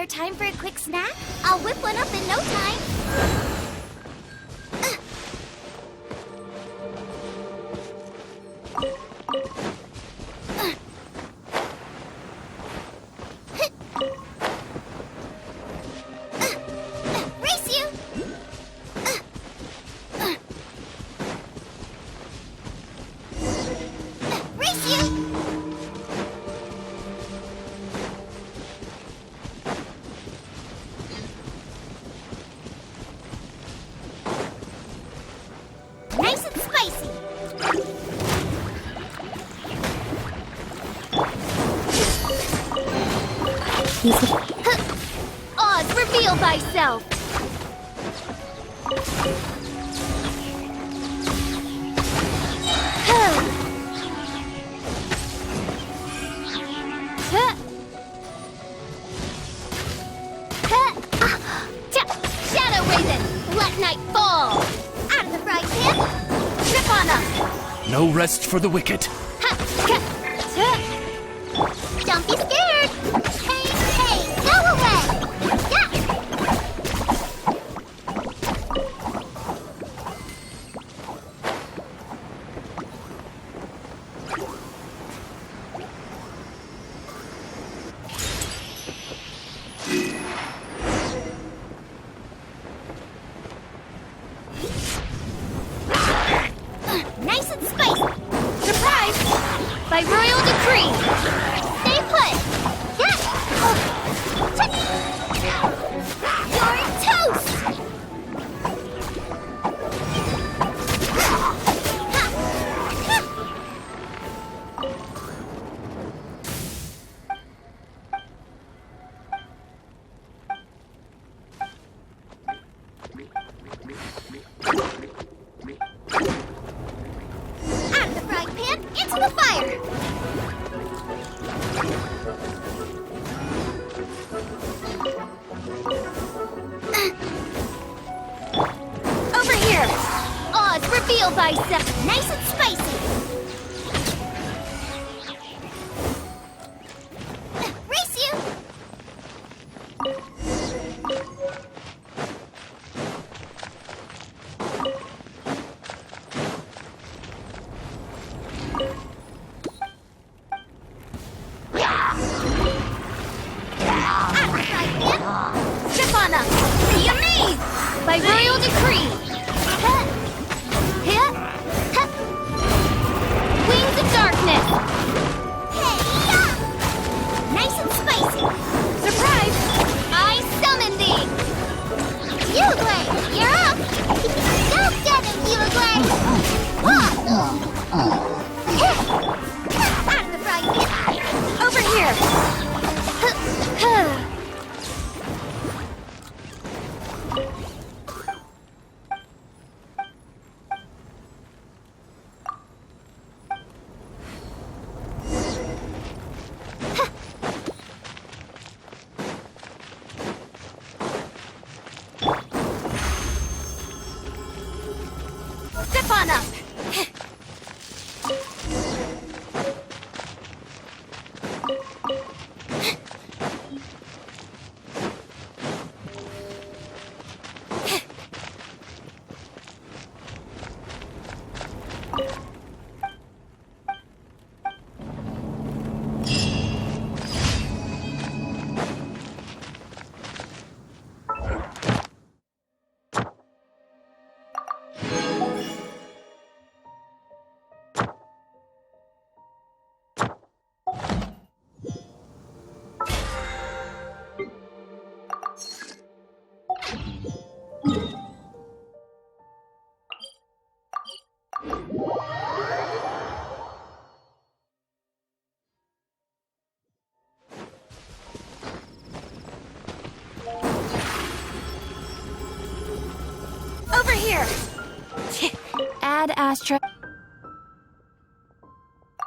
Time for a quick snack? I'll whip one up in no time. Race you! piece of... Oz, reveal thyself! Shadow Raven, let night fall! Out of the frying pan, trip on us! No rest for the wicked. Don't be scared! Hey, hey, go away! Yeah! Nice and spicy! Surprise! By royal decree! Stay put! Yeah! You're toast! Out of the frying pan, into the fire! Over here! Oz, reveal thyself! Nice and spicy! Race you! Out of the frying pan! Trip on us! Be amazed! By royal decree! Wings of darkness! Hey, nice and spicy! Surprise! I summon thee! Uruguay, you're up! Go get him, Uruguay! Out of the frying pan! Over here! Step on up! Over here! Add Astra...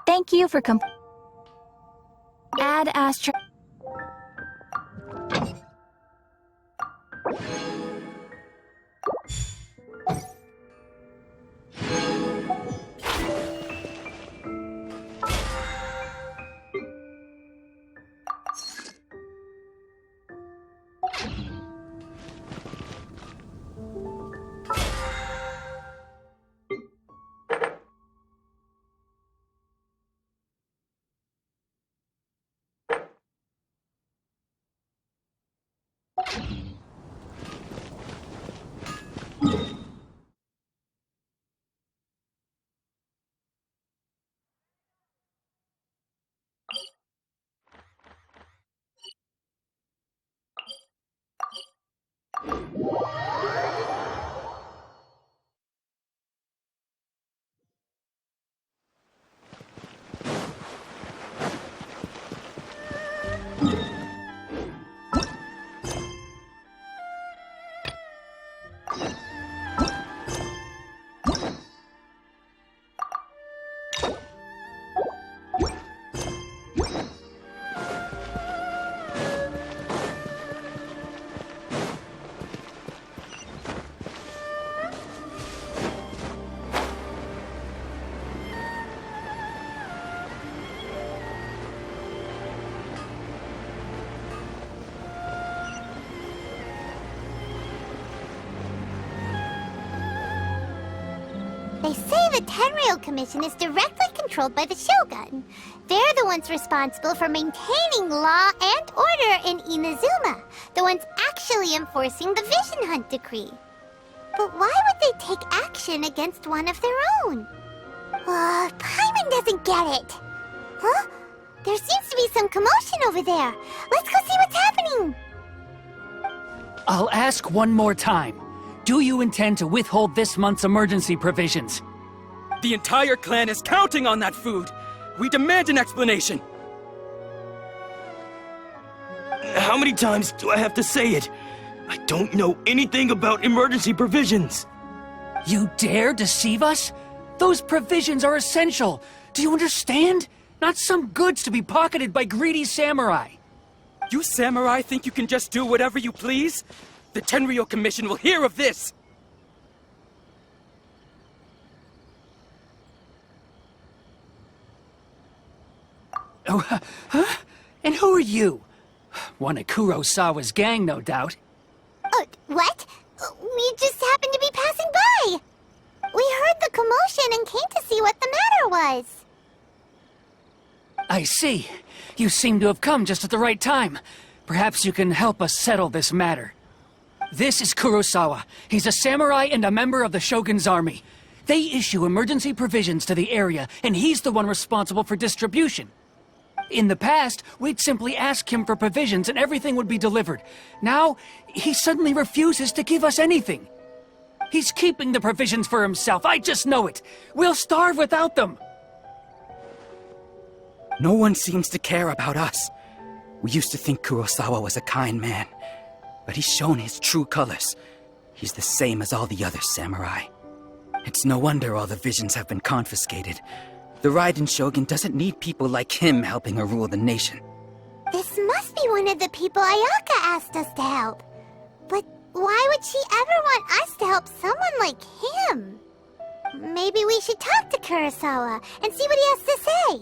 Thank you for Add Astra... They say the Tenryou Commission is directly controlled by the Shogun. They're the ones responsible for maintaining law and order in Inazuma, the ones actually enforcing the Vision Hunt Decree. But why would they take action against one of their own? Paimon doesn't get it. Huh? There seems to be some commotion over there. Let's go see what's happening. I'll ask one more time. Do you intend to withhold this month's emergency provisions? The entire clan is counting on that food! We demand an explanation! How many times do I have to say it? I don't know anything about emergency provisions! You dare deceive us? Those provisions are essential. Do you understand? Not some goods to be pocketed by greedy samurai. You samurai think you can just do whatever you please? The Tenryou Commission will hear of this! Oh, huh? And who are you? One of Kurosawa's gang, no doubt. What? We just happened to be passing by. We heard the commotion and came to see what the matter was. I see. You seem to have come just at the right time. Perhaps you can help us settle this matter. This is Kurosawa. He's a samurai and a member of the Shogun's army. They issue emergency provisions to the area, and he's the one responsible for distribution. In the past, we'd simply ask him for provisions and everything would be delivered. Now, he suddenly refuses to give us anything. He's keeping the provisions for himself, I just know it. We'll starve without them. No one seems to care about us. We used to think Kurosawa was a kind man, but he's shown his true colors. He's the same as all the other samurai. It's no wonder all the visions have been confiscated. The Raiden Shogun doesn't need people like him helping her rule the nation. This must be one of the people Ayaka asked us to help. But why would she ever want us to help someone like him? Maybe we should talk to Kurosawa and see what he has to say.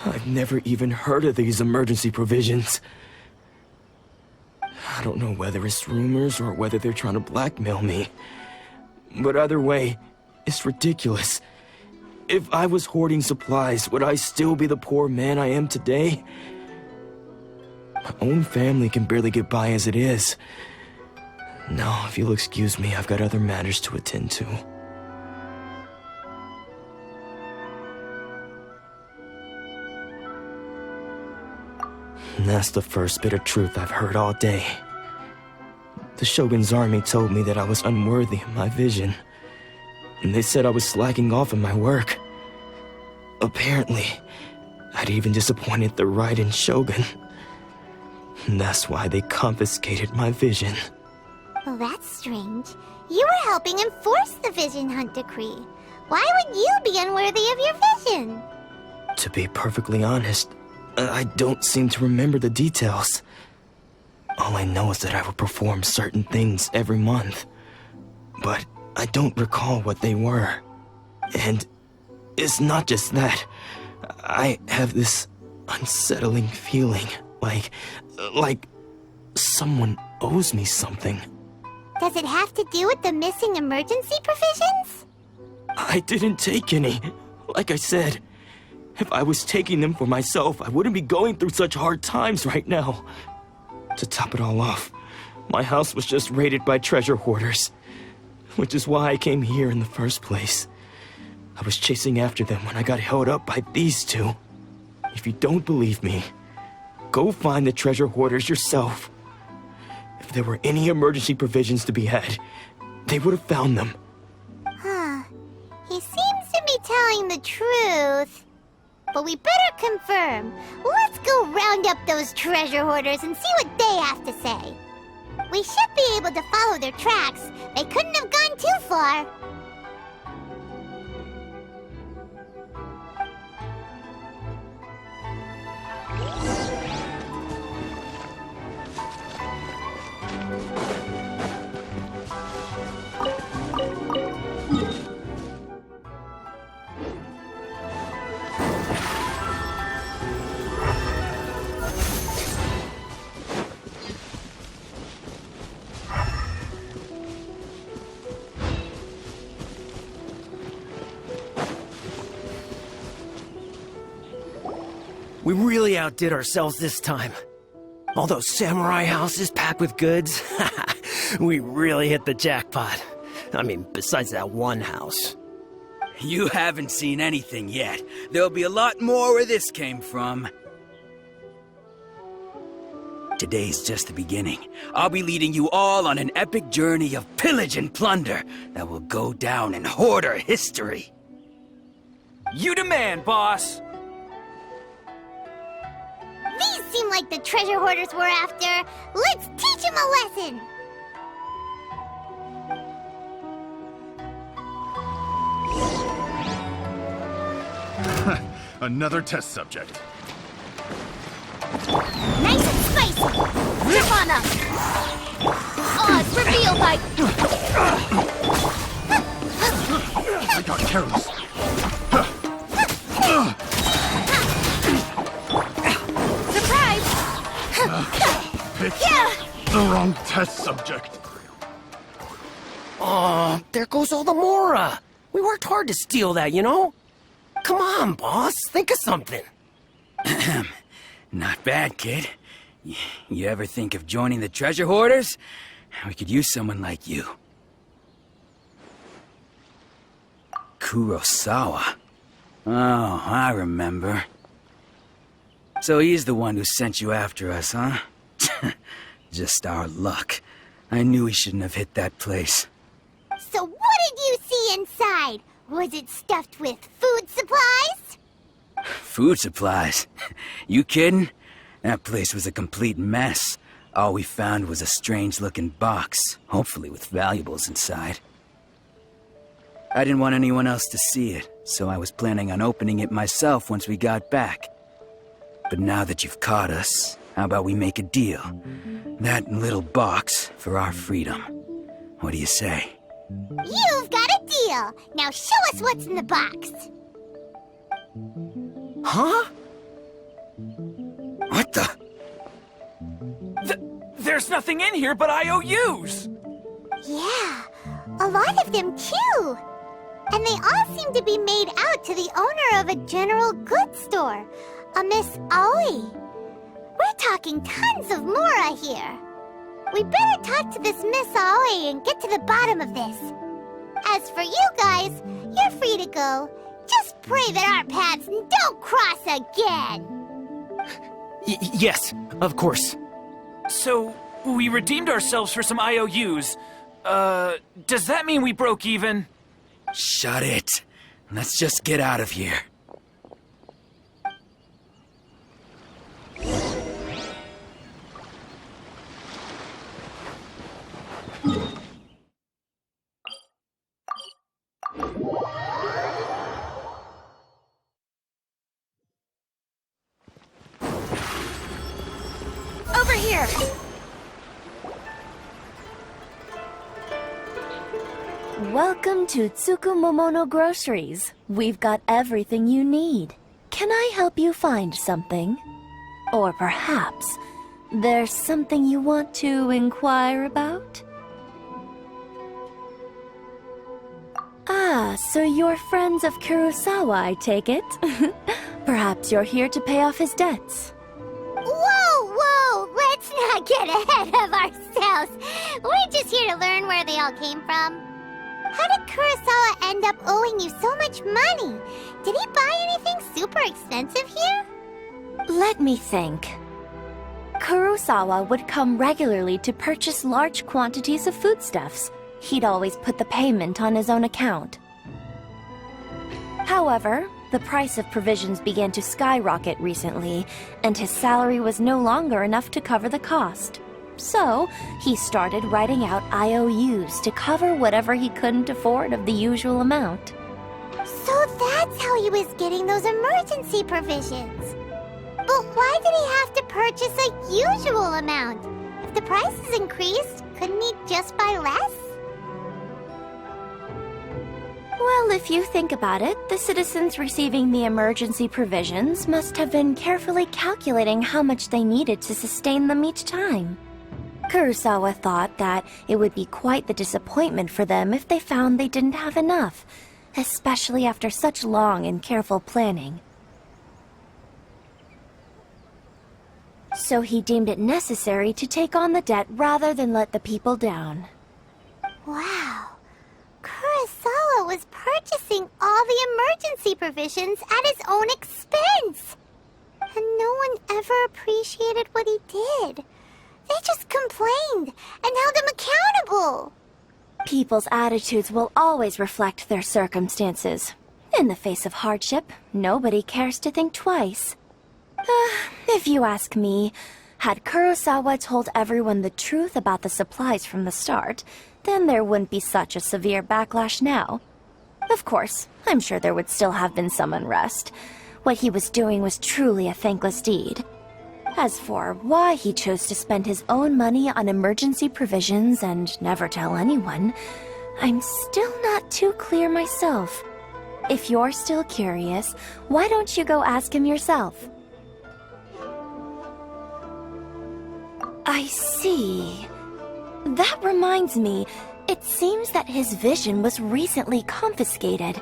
I've never even heard of these emergency provisions. I don't know whether it's rumors or whether they're trying to blackmail me. But either way, it's ridiculous. If I was hoarding supplies, would I still be the poor man I am today? My own family can barely get by as it is. Now, if you'll excuse me, I've got other matters to attend to. And that's the first bit of truth I've heard all day. The Shogun's army told me that I was unworthy of my vision. And they said I was slacking off in my work. Apparently, I'd even disappointed the Raiden Shogun. And that's why they confiscated my vision. Well, that's strange. You were helping enforce the Vision Hunt Decree. Why would you be unworthy of your vision? To be perfectly honest, I don't seem to remember the details. All I know is that I would perform certain things every month. But I don't recall what they were. And it's not just that. I have this unsettling feeling, like someone owes me something. Does it have to do with the missing emergency provisions? I didn't take any. Like I said, if I was taking them for myself, I wouldn't be going through such hard times right now. To top it all off, my house was just raided by treasure hoarders, which is why I came here in the first place. I was chasing after them when I got held up by these two. If you don't believe me, go find the treasure hoarders yourself. If there were any emergency provisions to be had, they would have found them. Huh. He seems to be telling the truth. But we better confirm. Let's go round up those treasure hoarders and see what they have to say. We should be able to follow their tracks. They couldn't have gone too far. We really outdid ourselves this time. All those samurai houses packed with goods. We really hit the jackpot. I mean, besides that one house. You haven't seen anything yet. There'll be a lot more where this came from. Today's just the beginning. I'll be leading you all on an epic journey of pillage and plunder that will go down in hoarder history. You demand, boss! These seem like the treasure hoarders we're after. Let's teach them a lesson! Another test subject. Nice and spicy! Rip on up! Odds revealed by... I got careless. Surprise! Picked the wrong test subject. Oh, there goes all the Mora. We worked hard to steal that, you know? Come on, boss. Think of something. Not bad, kid. You ever think of joining the treasure hoarders? We could use someone like you. Kurosawa. Oh, I remember. So he's the one who sent you after us, huh? Just our luck. I knew he shouldn't have hit that place. So what did you see inside? Was it stuffed with food supplies? Food supplies? You kidding? That place was a complete mess. All we found was a strange-looking box, hopefully with valuables inside. I didn't want anyone else to see it, so I was planning on opening it myself once we got back. But now that you've caught us, how about we make a deal? That little box for our freedom. What do you say? You've got a deal! Now show us what's in the box! Huh? What the? There's nothing in here but IOUs! Yeah, a lot of them too! And they all seem to be made out to the owner of a general goods store, a Miss Aoi. We're talking tons of Mora here. We better talk to this Miss Aoi and get to the bottom of this. As for you guys, you're free to go. Just pray that our paths don't cross again. Yes, of course. So, we redeemed ourselves for some IOUs. Does that mean we broke even? Shut it. Let's just get out of here. Over here! Welcome to Tsukumomono Groceries. We've got everything you need. Can I help you find something? Or perhaps there's something you want to inquire about? Ah, so you're friends of Kurosawa, I take it? Perhaps you're here to pay off his debts. Whoa! Let's not get ahead of ourselves. We're just here to learn where they all came from. How did Kurosawa end up owing you so much money? Did he buy anything super expensive here? Let me think. Kurosawa would come regularly to purchase large quantities of foodstuffs. He'd always put the payment on his own account. However, the price of provisions began to skyrocket recently, and his salary was no longer enough to cover the cost. So, he started writing out IOUs to cover whatever he couldn't afford of the usual amount. So that's how he was getting those emergency provisions. But why did he have to purchase a usual amount? If the prices increased, couldn't he just buy less? Well, if you think about it, the citizens receiving the emergency provisions must have been carefully calculating how much they needed to sustain them each time. Kurosawa thought that it would be quite the disappointment for them if they found they didn't have enough, especially after such long and careful planning. So he deemed it necessary to take on the debt rather than let the people down. Wow. Kurosawa was purchasing all the emergency provisions at his own expense. And no one ever appreciated what he did. They just complained and held him accountable. People's attitudes will always reflect their circumstances. In the face of hardship, nobody cares to think twice. If you ask me, had Kurosawa told everyone the truth about the supplies from the start, then there wouldn't be such a severe backlash now. Of course, I'm sure there would still have been some unrest. What he was doing was truly a thankless deed. As for why he chose to spend his own money on emergency provisions and never tell anyone, I'm still not too clear myself. If you're still curious, why don't you go ask him yourself? I see. That reminds me, it seems that his vision was recently confiscated.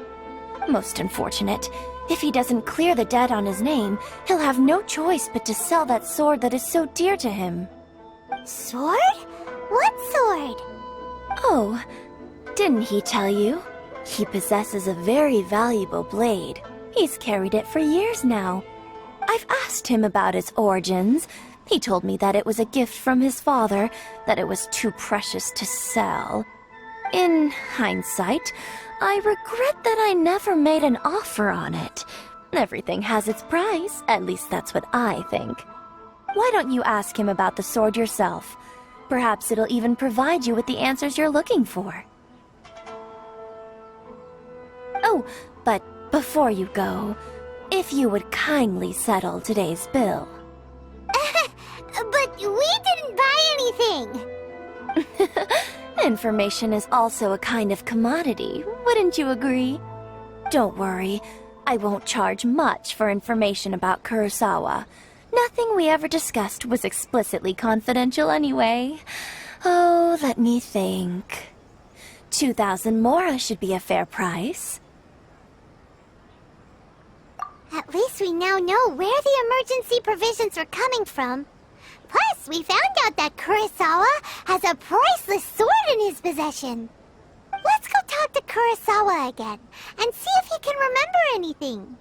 Most unfortunate. If he doesn't clear the debt on his name, he'll have no choice but to sell that sword that is so dear to him. Sword? What sword? Oh, didn't he tell you? He possesses a very valuable blade. He's carried it for years now. I've asked him about its origins. He told me that it was a gift from his father, that it was too precious to sell. In hindsight, I regret that I never made an offer on it. Everything has its price, at least that's what I think. Why don't you ask him about the sword yourself? Perhaps it'll even provide you with the answers you're looking for. Oh, but before you go, if you would kindly settle today's bill. But we didn't buy anything! Information is also a kind of commodity, wouldn't you agree? Don't worry, I won't charge much for information about Kurosawa. Nothing we ever discussed was explicitly confidential anyway. Oh, let me think. 2,000 mora should be a fair price. At least we now know where the emergency provisions are coming from. Plus, we found out that Kurosawa has a priceless sword in his possession. Let's go talk to Kurosawa again and see if he can remember anything.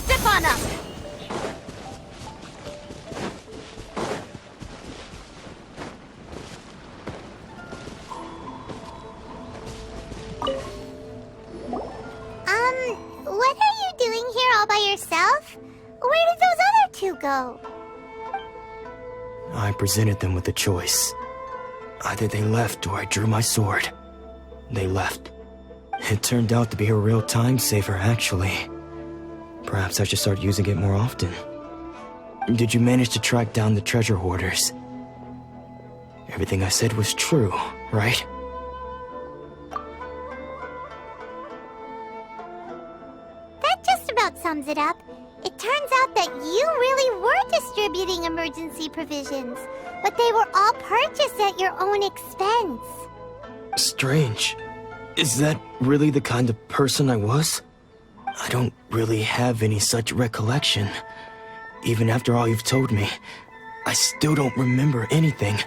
Step on up! What are you doing here all by yourself? Where did those other two go? I presented them with a choice. Either they left or I drew my sword. They left. It turned out to be a real time saver, actually. Perhaps I should start using it more often. Did you manage to track down the treasure hoarders? Everything I said was true, right? That just about sums it up. It turns out that you really were distributing emergency provisions, but they were all purchased at your own expense. Strange. Is that really the kind of person I was? I don't really have any such recollection. Even after all you've told me, I still don't remember anything.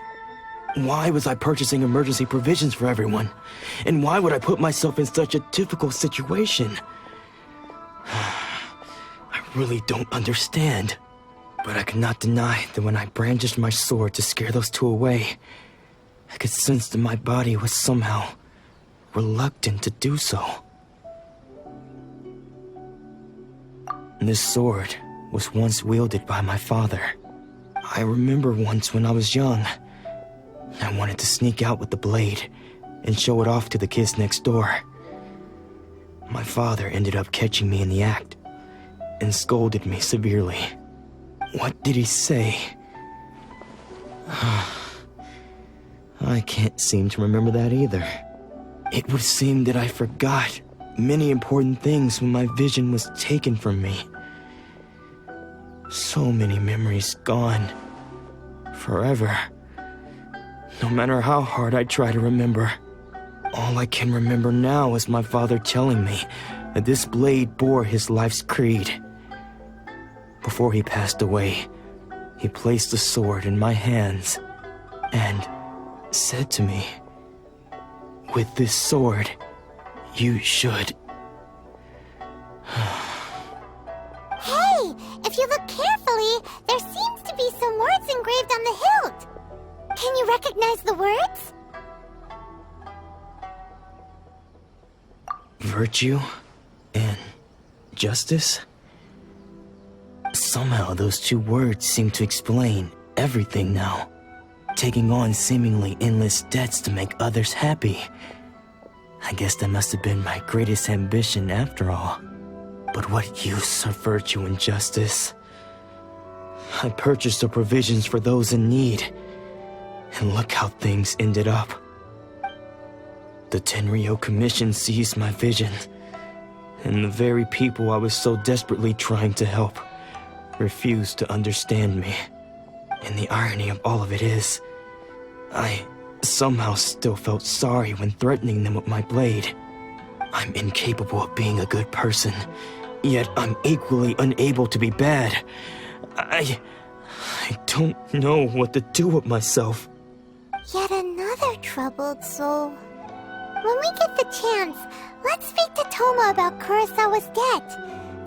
Why was I purchasing emergency provisions for everyone? And why would I put myself in such a difficult situation? I really don't understand. But I cannot deny that when I brandished my sword to scare those two away, I could sense that my body was somehow reluctant to do so. This sword was once wielded by my father. I remember once when I was young, I wanted to sneak out with the blade and show it off to the kids next door. My father ended up catching me in the act and scolded me severely. What did he say? I can't seem to remember that either. It would seem that I forgot many important things when my vision was taken from me. So many memories gone. Forever. No matter how hard I try to remember, all I can remember now is my father telling me that this blade bore his life's creed. Before he passed away, he placed the sword in my hands and said to me, "With this sword, you should..." Hey, if you look carefully, there seems to be some words engraved on the hilt. Can you recognize the words? Virtue and justice? Somehow those two words seem to explain everything now. Taking on seemingly endless debts to make others happy. I guess that must have been my greatest ambition after all. But what use are virtue and justice? I purchased the provisions for those in need, and look how things ended up. The Tenryo Commission seized my vision, and the very people I was so desperately trying to help refused to understand me. And the irony of all of it is, I somehow still felt sorry when threatening them with my blade. I'm incapable of being a good person, yet I'm equally unable to be bad. I don't know what to do with myself. Yet another troubled soul. When we get the chance, let's speak to Toma about Kurosawa's debt.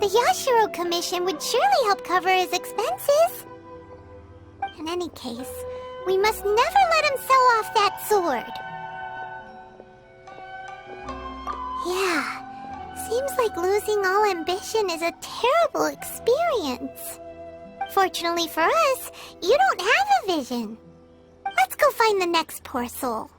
The Yashiro Commission would surely help cover his expenses. In any case, we must never let him sell off that sword. Yeah, seems like losing all ambition is a terrible experience. Fortunately for us, you don't have a vision. Let's go find the next poor soul.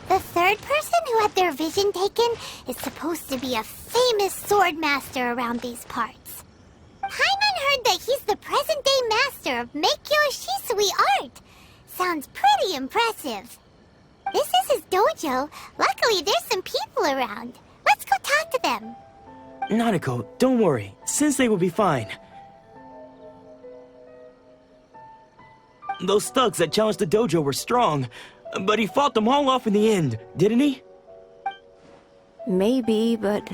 The third person who had their vision taken is supposed to be a famous sword master around these parts. Paimon heard that he's the present-day master of Meikyo Shisui art. Sounds pretty impressive. This is his dojo. Luckily, there's some people around. Let's go talk to them. Nanako, don't worry. Sensei will be fine. Those thugs that challenged the dojo were strong, but he fought them all off in the end, didn't he? Maybe, but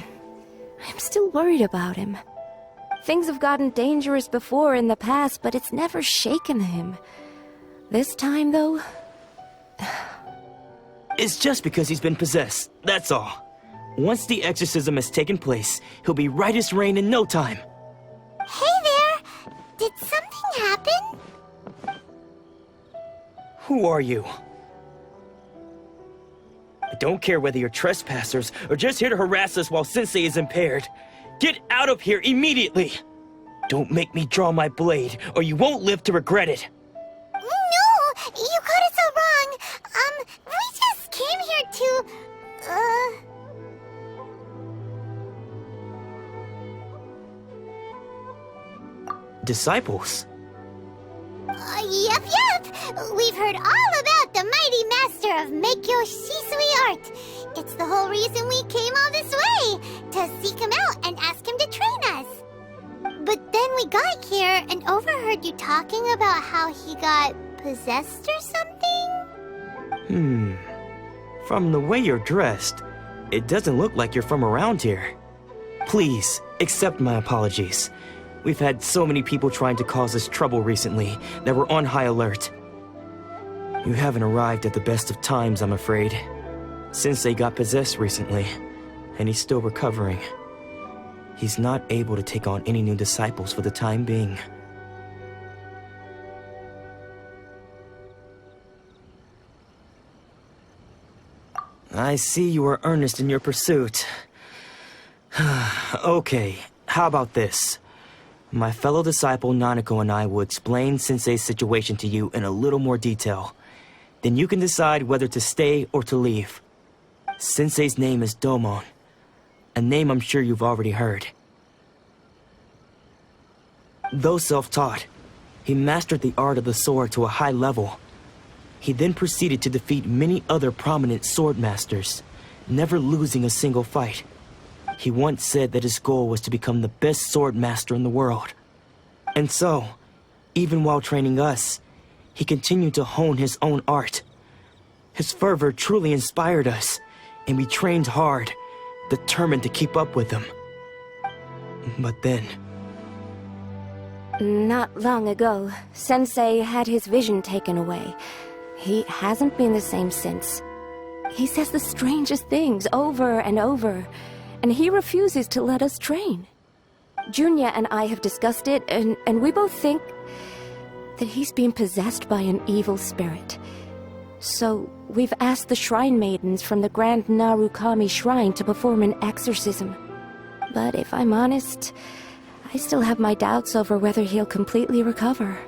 I'm still worried about him. Things have gotten dangerous before in the past, but it's never shaken him. This time, though... It's just because he's been possessed, that's all. Once the exorcism has taken place, he'll be right as rain in no time. Hey there! Did something happen? Who are you? I don't care whether you're trespassers or just here to harass us while Sensei is impaired. Get out of here immediately! Don't make me draw my blade, or you won't live to regret it. No! You got it so wrong! We just came here to... Disciples? Yep. We've heard all about the mighty master of Meikyo Shisui art. It's the whole reason we came all this way, to seek him out and ask him to train us. But then we got here and overheard you talking about how he got possessed or something? From the way you're dressed, it doesn't look like you're from around here. Please, accept my apologies. We've had so many people trying to cause us trouble recently that we're on high alert. You haven't arrived at the best of times, I'm afraid. Sensei got possessed recently, and he's still recovering. He's not able to take on any new disciples for the time being. I see you are earnest in your pursuit. Okay, how about this? My fellow disciple Nanako and I will explain Sensei's situation to you in a little more detail. Then you can decide whether to stay or to leave. Sensei's name is Domon, a name I'm sure you've already heard. Though self-taught, he mastered the art of the sword to a high level. He then proceeded to defeat many other prominent sword masters, never losing a single fight. He once said that his goal was to become the best sword master in the world. And so, even while training us, he continued to hone his own art. His fervor truly inspired us, and we trained hard, determined to keep up with him. But then... Not long ago, Sensei had his vision taken away. He hasn't been the same since. He says the strangest things over and over, and he refuses to let us train. Junya and I have discussed it, and we both think that he's been possessed by an evil spirit. So, we've asked the Shrine Maidens from the Grand Narukami Shrine to perform an exorcism. But if I'm honest, I still have my doubts over whether he'll completely recover.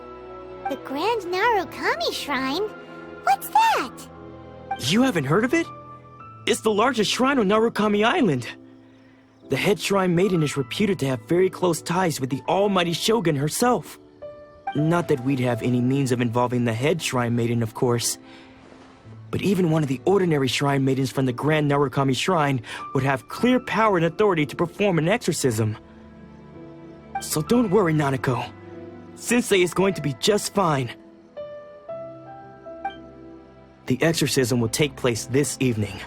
The Grand Narukami Shrine? What's that? You haven't heard of it? It's the largest shrine on Narukami Island. The head shrine maiden is reputed to have very close ties with the almighty Shogun herself. Not that we'd have any means of involving the head shrine maiden, of course. But even one of the ordinary shrine maidens from the Grand Narukami Shrine would have clear power and authority to perform an exorcism. So don't worry, Nanako. Sensei is going to be just fine. The exorcism will take place this evening.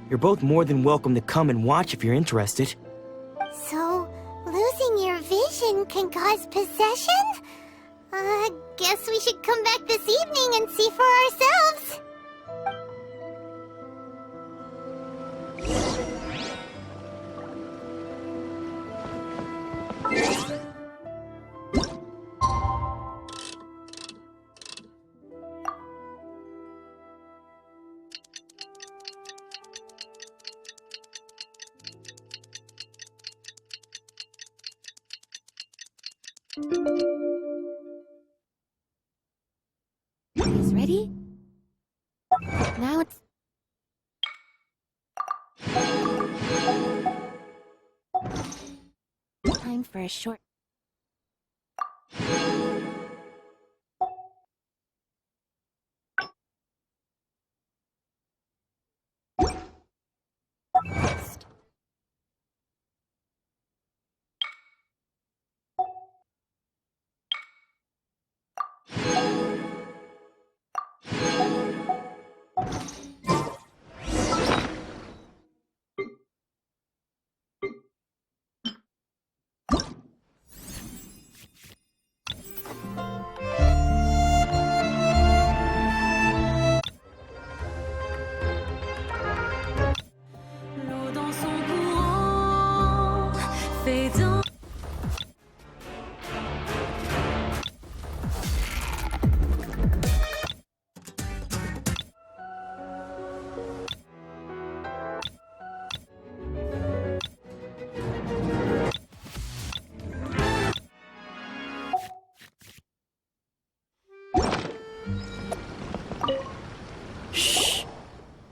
You're both more than welcome to come and watch if you're interested. So, losing your vision can cause possession? Guess we should come back this evening and see for ourselves. Guys ready? Now it's... time for a short...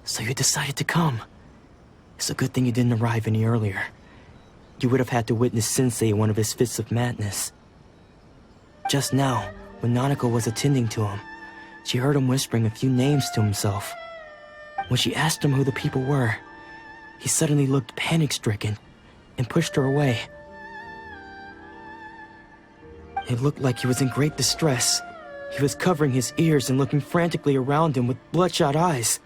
So you decided to come. It's a good thing you didn't arrive any earlier. You would have had to witness Sensei in one of his fits of madness. Just now, when Nanako was attending to him, she heard him whispering a few names to himself. When she asked him who the people were, he suddenly looked panic-stricken and pushed her away. It looked like he was in great distress. He was covering his ears and looking frantically around him with bloodshot eyes.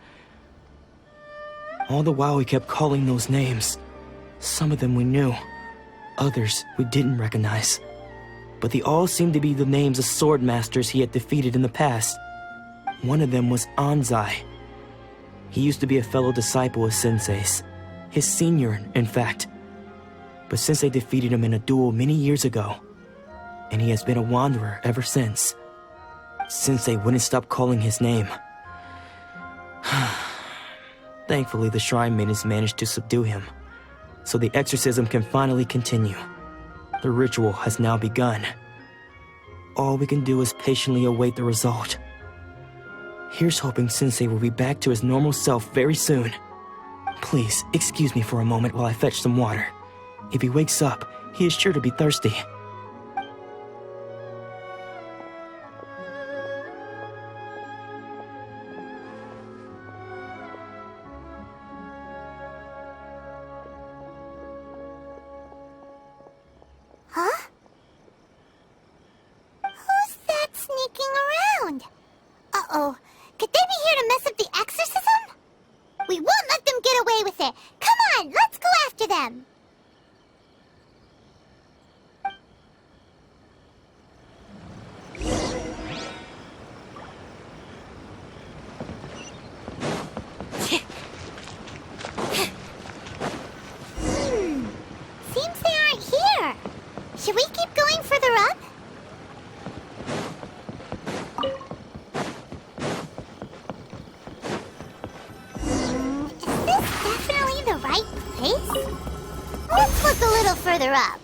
All the while he kept calling those names. Some of them we knew, others we didn't recognize. But they all seemed to be the names of sword masters he had defeated in the past. One of them was Anzai. He used to be a fellow disciple of Sensei's. His senior, in fact. But Sensei defeated him in a duel many years ago, and he has been a wanderer ever since. Sensei wouldn't stop calling his name. Thankfully, the Shrine Maidens managed to subdue him, so the exorcism can finally continue. The ritual has now begun. All we can do is patiently await the result. Here's hoping Sensei will be back to his normal self very soon. Please, excuse me for a moment while I fetch some water. If he wakes up, he is sure to be thirsty. Huh? Who's that sneaking around? Uh-oh. Could they be here to mess up the exorcism? We won't let them get away with it. Come on, let's go after them. Seems they aren't here. Should we keep going further up? Is this definitely the right place? Let's look a little further up.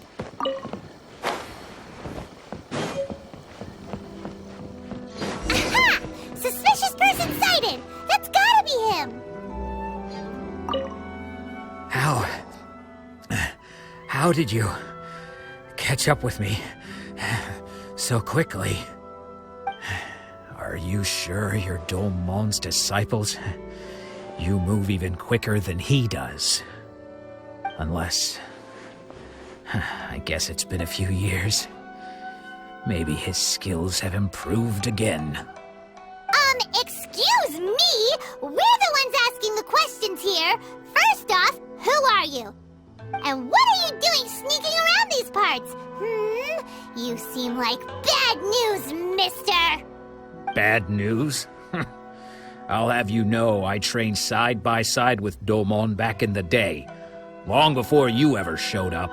Aha! Suspicious person sighted! That's gotta be him! How did you catch up with me so quickly? Are you sure you're Domon's disciples? You move even quicker than he does. Unless... I guess it's been a few years. Maybe his skills have improved again. Excuse me? We're the ones asking the questions here. First off, who are you? And what are you doing sneaking around these parts? You seem like bad news, mister. Bad news? I'll have you know I trained side by side with Domon back in the day, long before you ever showed up.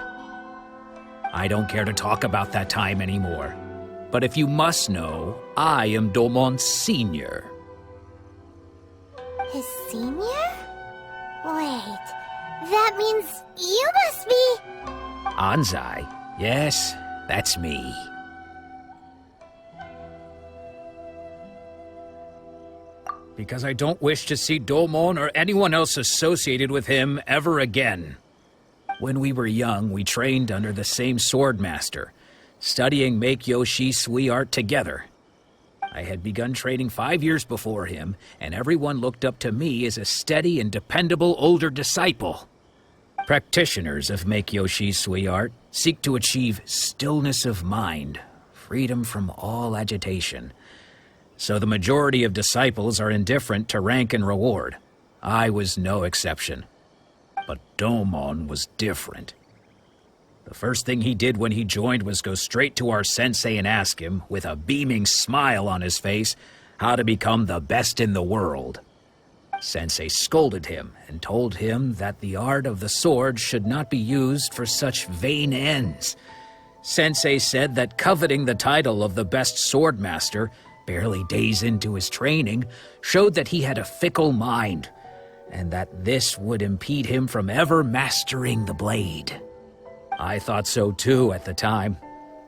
I don't care to talk about that time anymore. But if you must know, I am Domon's senior. His senior? Wait, that means you must be... Anzai? Yes, that's me. Because I don't wish to see Domon or anyone else associated with him ever again. When we were young, we trained under the same swordmaster, studying Make-Yoshi Sui art together. I had begun training 5 years before him, and everyone looked up to me as a steady and dependable older disciple. Practitioners of Make-Yoshi Sui art seek to achieve stillness of mind, freedom from all agitation. So the majority of disciples are indifferent to rank and reward. I was no exception. But Domon was different. The first thing he did when he joined was go straight to our sensei and ask him, with a beaming smile on his face, how to become the best in the world. Sensei scolded him and told him that the art of the sword should not be used for such vain ends. Sensei said that coveting the title of the best swordmaster, barely days into his training, showed that he had a fickle mind, and that this would impede him from ever mastering the blade. I thought so too at the time,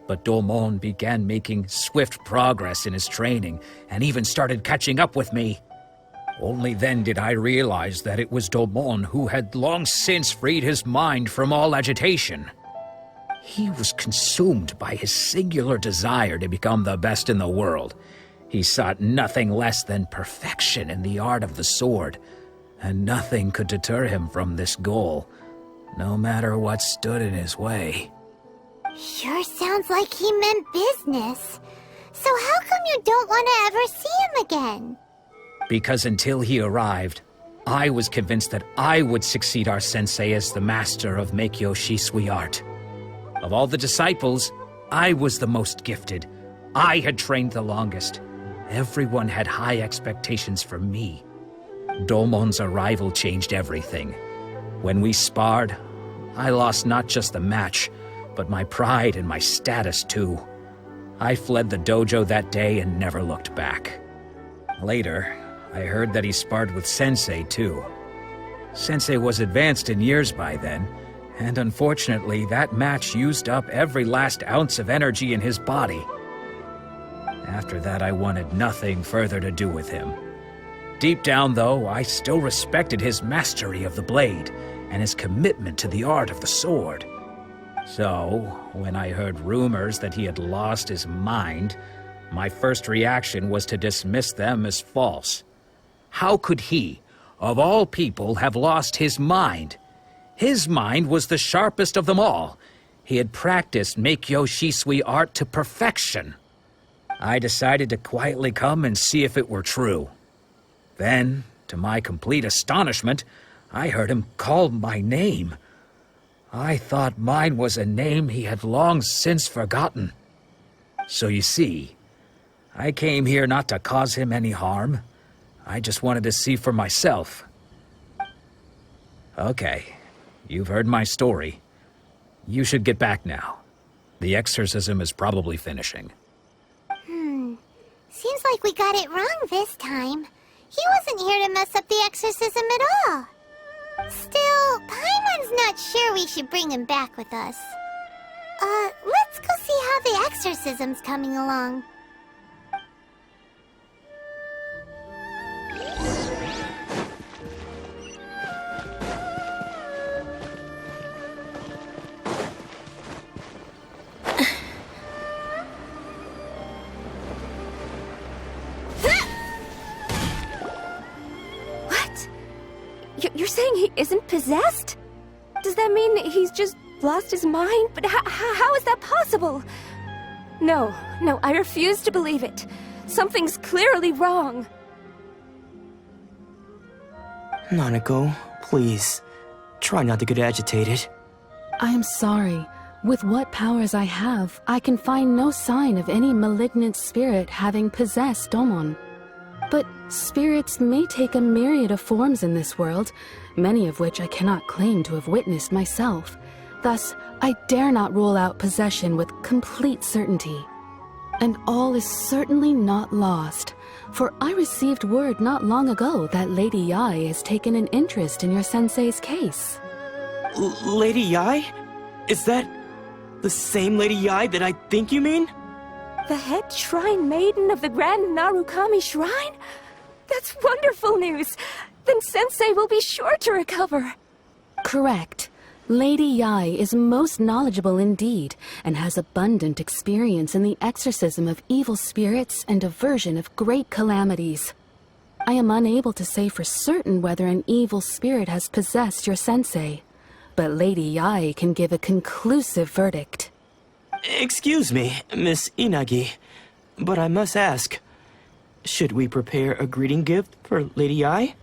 but Domon began making swift progress in his training and even started catching up with me. Only then did I realize that it was Domon who had long since freed his mind from all agitation. He was consumed by his singular desire to become the best in the world. He sought nothing less than perfection in the art of the sword, and nothing could deter him from this goal, no matter what stood in his way. Sure sounds like he meant business. So how come you don't want to ever see him again? Because until he arrived, I was convinced that I would succeed our sensei as the master of Make-Yoshi Sui art. Of all the disciples, I was the most gifted. I had trained the longest. Everyone had high expectations for me. Domon's arrival changed everything. When we sparred, I lost not just the match, but my pride and my status too. I fled the dojo that day and never looked back. Later, I heard that he sparred with Sensei too. Sensei was advanced in years by then, And unfortunately, that match used up every last ounce of energy in his body. After that, I wanted nothing further to do with him. Deep down, though, I still respected his mastery of the blade and his commitment to the art of the sword. So, when I heard rumors that he had lost his mind, my first reaction was to dismiss them as false. How could he, of all people, have lost his mind? His mind was the sharpest of them all. He had practiced Meikyo Shisui art to perfection. I decided to quietly come and see if it were true. Then, to my complete astonishment, I heard him call my name. I thought mine was a name he had long since forgotten. So you see, I came here not to cause him any harm. I just wanted to see for myself. Okay, you've heard my story. You should get back now. The exorcism is probably finishing. Seems like we got it wrong this time. He wasn't here to mess up the exorcism at all. Still, Paimon's not sure we should bring him back with us. Let's go see how the exorcism's coming along. You're saying he isn't possessed? Does that mean he's just lost his mind? But how is that possible? No, I refuse to believe it. Something's clearly wrong. Nanako, please. Try not to get agitated. I am sorry. With what powers I have, I can find no sign of any malignant spirit having possessed Domon. But spirits may take a myriad of forms in this world, many of which I cannot claim to have witnessed myself. Thus, I dare not rule out possession with complete certainty. And all is certainly not lost, for I received word not long ago that Lady Yai has taken an interest in your sensei's case. Lady Yai? Is that the same Lady Yai that I think you mean? The head shrine maiden of the Grand Narukami Shrine? That's wonderful news! Then Sensei will be sure to recover. Correct. Lady Yai is most knowledgeable indeed, and has abundant experience in the exorcism of evil spirits and aversion of great calamities. I am unable to say for certain whether an evil spirit has possessed your sensei, but Lady Yai can give a conclusive verdict. Excuse me, Miss Inagi, but I must ask, should we prepare a greeting gift for Lady Yai?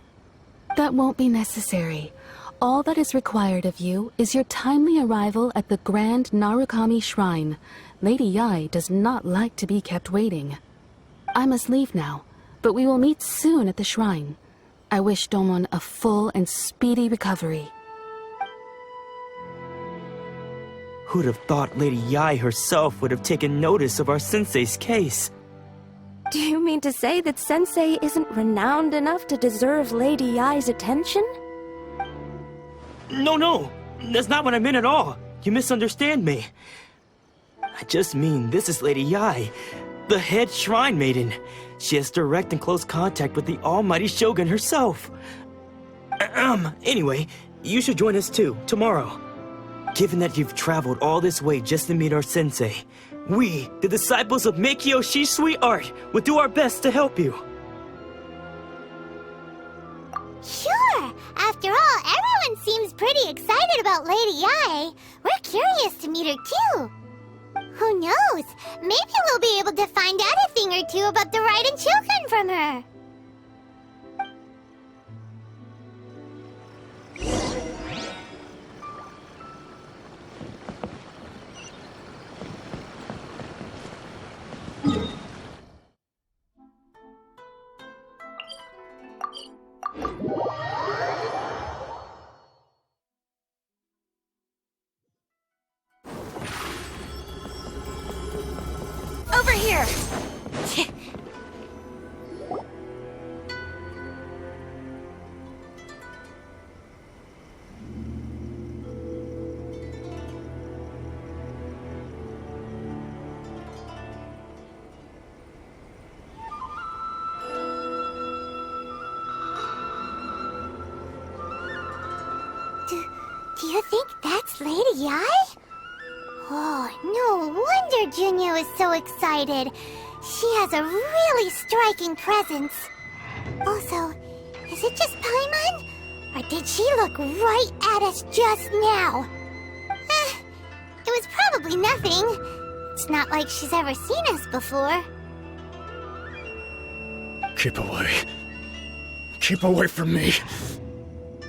That won't be necessary. All that is required of you is your timely arrival at the Grand Narukami Shrine. Lady Yai does not like to be kept waiting. I must leave now, but we will meet soon at the shrine. I wish Domon a full and speedy recovery. Who'd have thought Lady Yai herself would have taken notice of our sensei's case? Do you mean to say that Sensei isn't renowned enough to deserve Lady Yai's attention? No, that's not what I meant at all. You misunderstand me. I just mean this is Lady Yai, the head shrine maiden. She has direct and close contact with the almighty Shogun herself. Anyway, you should join us too, tomorrow. Given that you've traveled all this way just to meet our sensei, we, the disciples of Meikyo Shisui art, will do our best to help you. Sure! After all, everyone seems pretty excited about Lady Yai. We're curious to meet her too. Who knows? Maybe we'll be able to find out a thing or two about the Raiden Shogun from her. Over here! You think that's Lady Yai? Oh, no wonder Junya is so excited. She has a really striking presence. Also, is it just Paimon? Or did she look right at us just now? It was probably nothing. It's not like she's ever seen us before. Keep away. Keep away from me.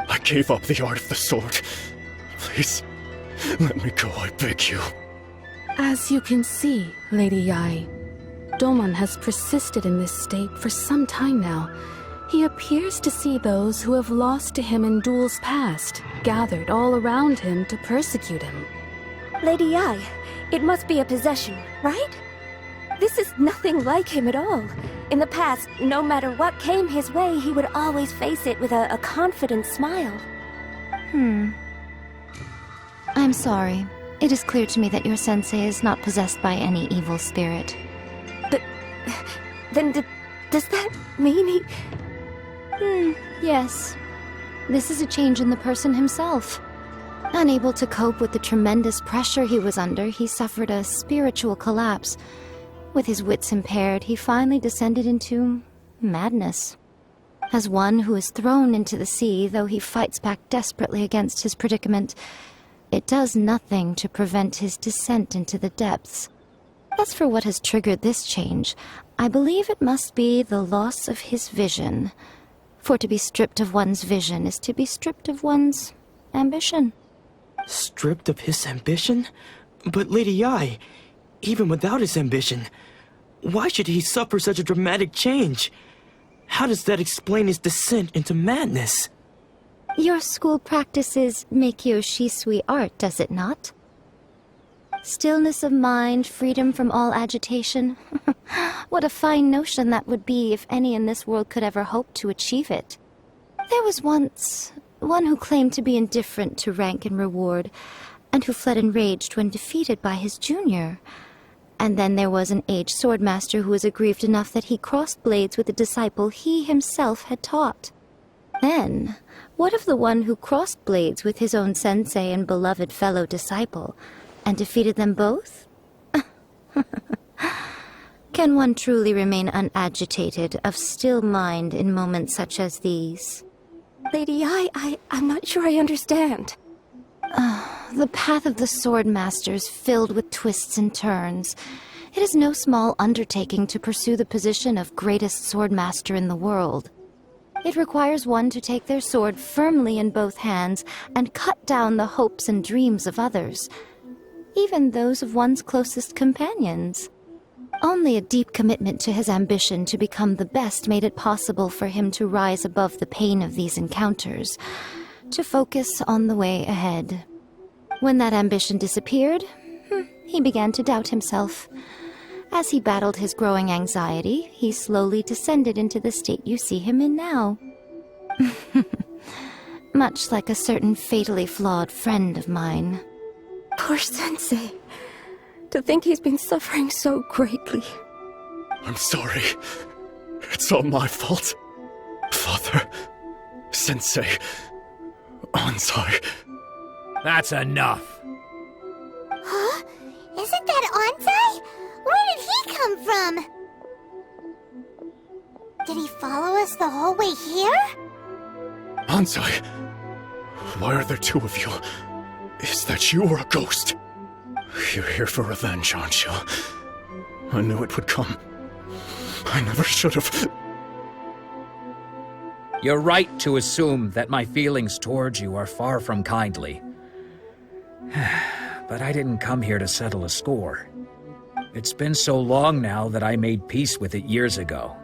I gave up the art of the sword. Please, let me go, I beg you. As you can see, Lady Yai, Domon has persisted in this state for some time now. He appears to see those who have lost to him in duels past, gathered all around him to persecute him. Lady Yai, it must be a possession, right? This is nothing like him at all. In the past, no matter what came his way, he would always face it with a confident smile. I'm sorry. It is clear to me that your sensei is not possessed by any evil spirit. But then does that mean he... Yes. This is a change in the person himself. Unable to cope with the tremendous pressure he was under, he suffered a spiritual collapse. With his wits impaired, he finally descended into madness. As one who is thrown into the sea, though he fights back desperately against his predicament, it does nothing to prevent his descent into the depths. As for what has triggered this change, I believe it must be the loss of his vision. For to be stripped of one's vision is to be stripped of one's ambition. Stripped of his ambition? But Lady Yai, even without his ambition, why should he suffer such a dramatic change? How does that explain his descent into madness? Your school practices Meikyo Shisui art, does it not? Stillness of mind, freedom from all agitation. What a fine notion that would be if any in this world could ever hope to achieve it. There was once one who claimed to be indifferent to rank and reward, and who fled enraged when defeated by his junior. And then there was an aged swordmaster who was aggrieved enough that he crossed blades with a disciple he himself had taught. Then, what of the one who crossed blades with his own sensei and beloved fellow disciple, and defeated them both? Can one truly remain unagitated, of still mind in moments such as these? Lady Yai, I'm not sure I understand. The path of the swordmaster is filled with twists and turns. It is no small undertaking to pursue the position of greatest swordmaster in the world. It requires one to take their sword firmly in both hands and cut down the hopes and dreams of others, even those of one's closest companions. Only a deep commitment to his ambition to become the best made it possible for him to rise above the pain of these encounters, to focus on the way ahead. When that ambition disappeared, he began to doubt himself. As he battled his growing anxiety, he slowly descended into the state you see him in now. Much like a certain fatally flawed friend of mine. Poor Sensei. To think he's been suffering so greatly. I'm sorry. It's all my fault. Father, Sensei, Ansai. That's enough. Huh? Isn't that Ansai? Where did he come from? Did he follow us the whole way here? Ansai, why are there two of you? Is that you or a ghost? You're here for revenge, aren't you? I knew it would come. I never should have. You're right to assume that my feelings towards you are far from kindly. But I didn't come here to settle a score. It's been so long now that I made peace with it years ago.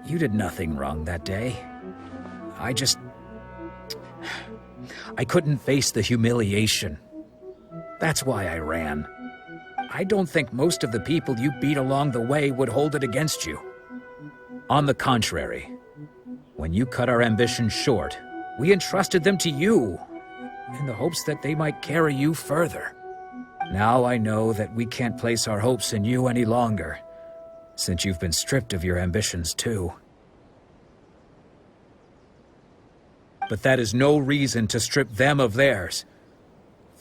You did nothing wrong that day. I couldn't face the humiliation. That's why I ran. I don't think most of the people you beat along the way would hold it against you. On the contrary, when you cut our ambitions short, we entrusted them to you, in the hopes that they might carry you further. Now I know that we can't place our hopes in you any longer, since you've been stripped of your ambitions too. But that is no reason to strip them of theirs.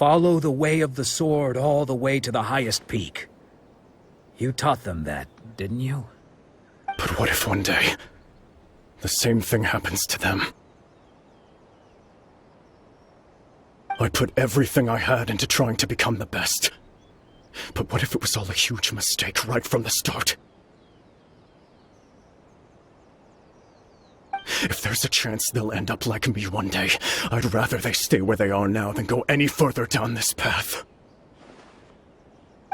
Follow the way of the sword all the way to the highest peak. You taught them that, didn't you? But what if one day, the same thing happens to them? I put everything I had into trying to become the best. But what if it was all a huge mistake right from the start? If there's a chance they'll end up like me one day, I'd rather they stay where they are now than go any further down this path.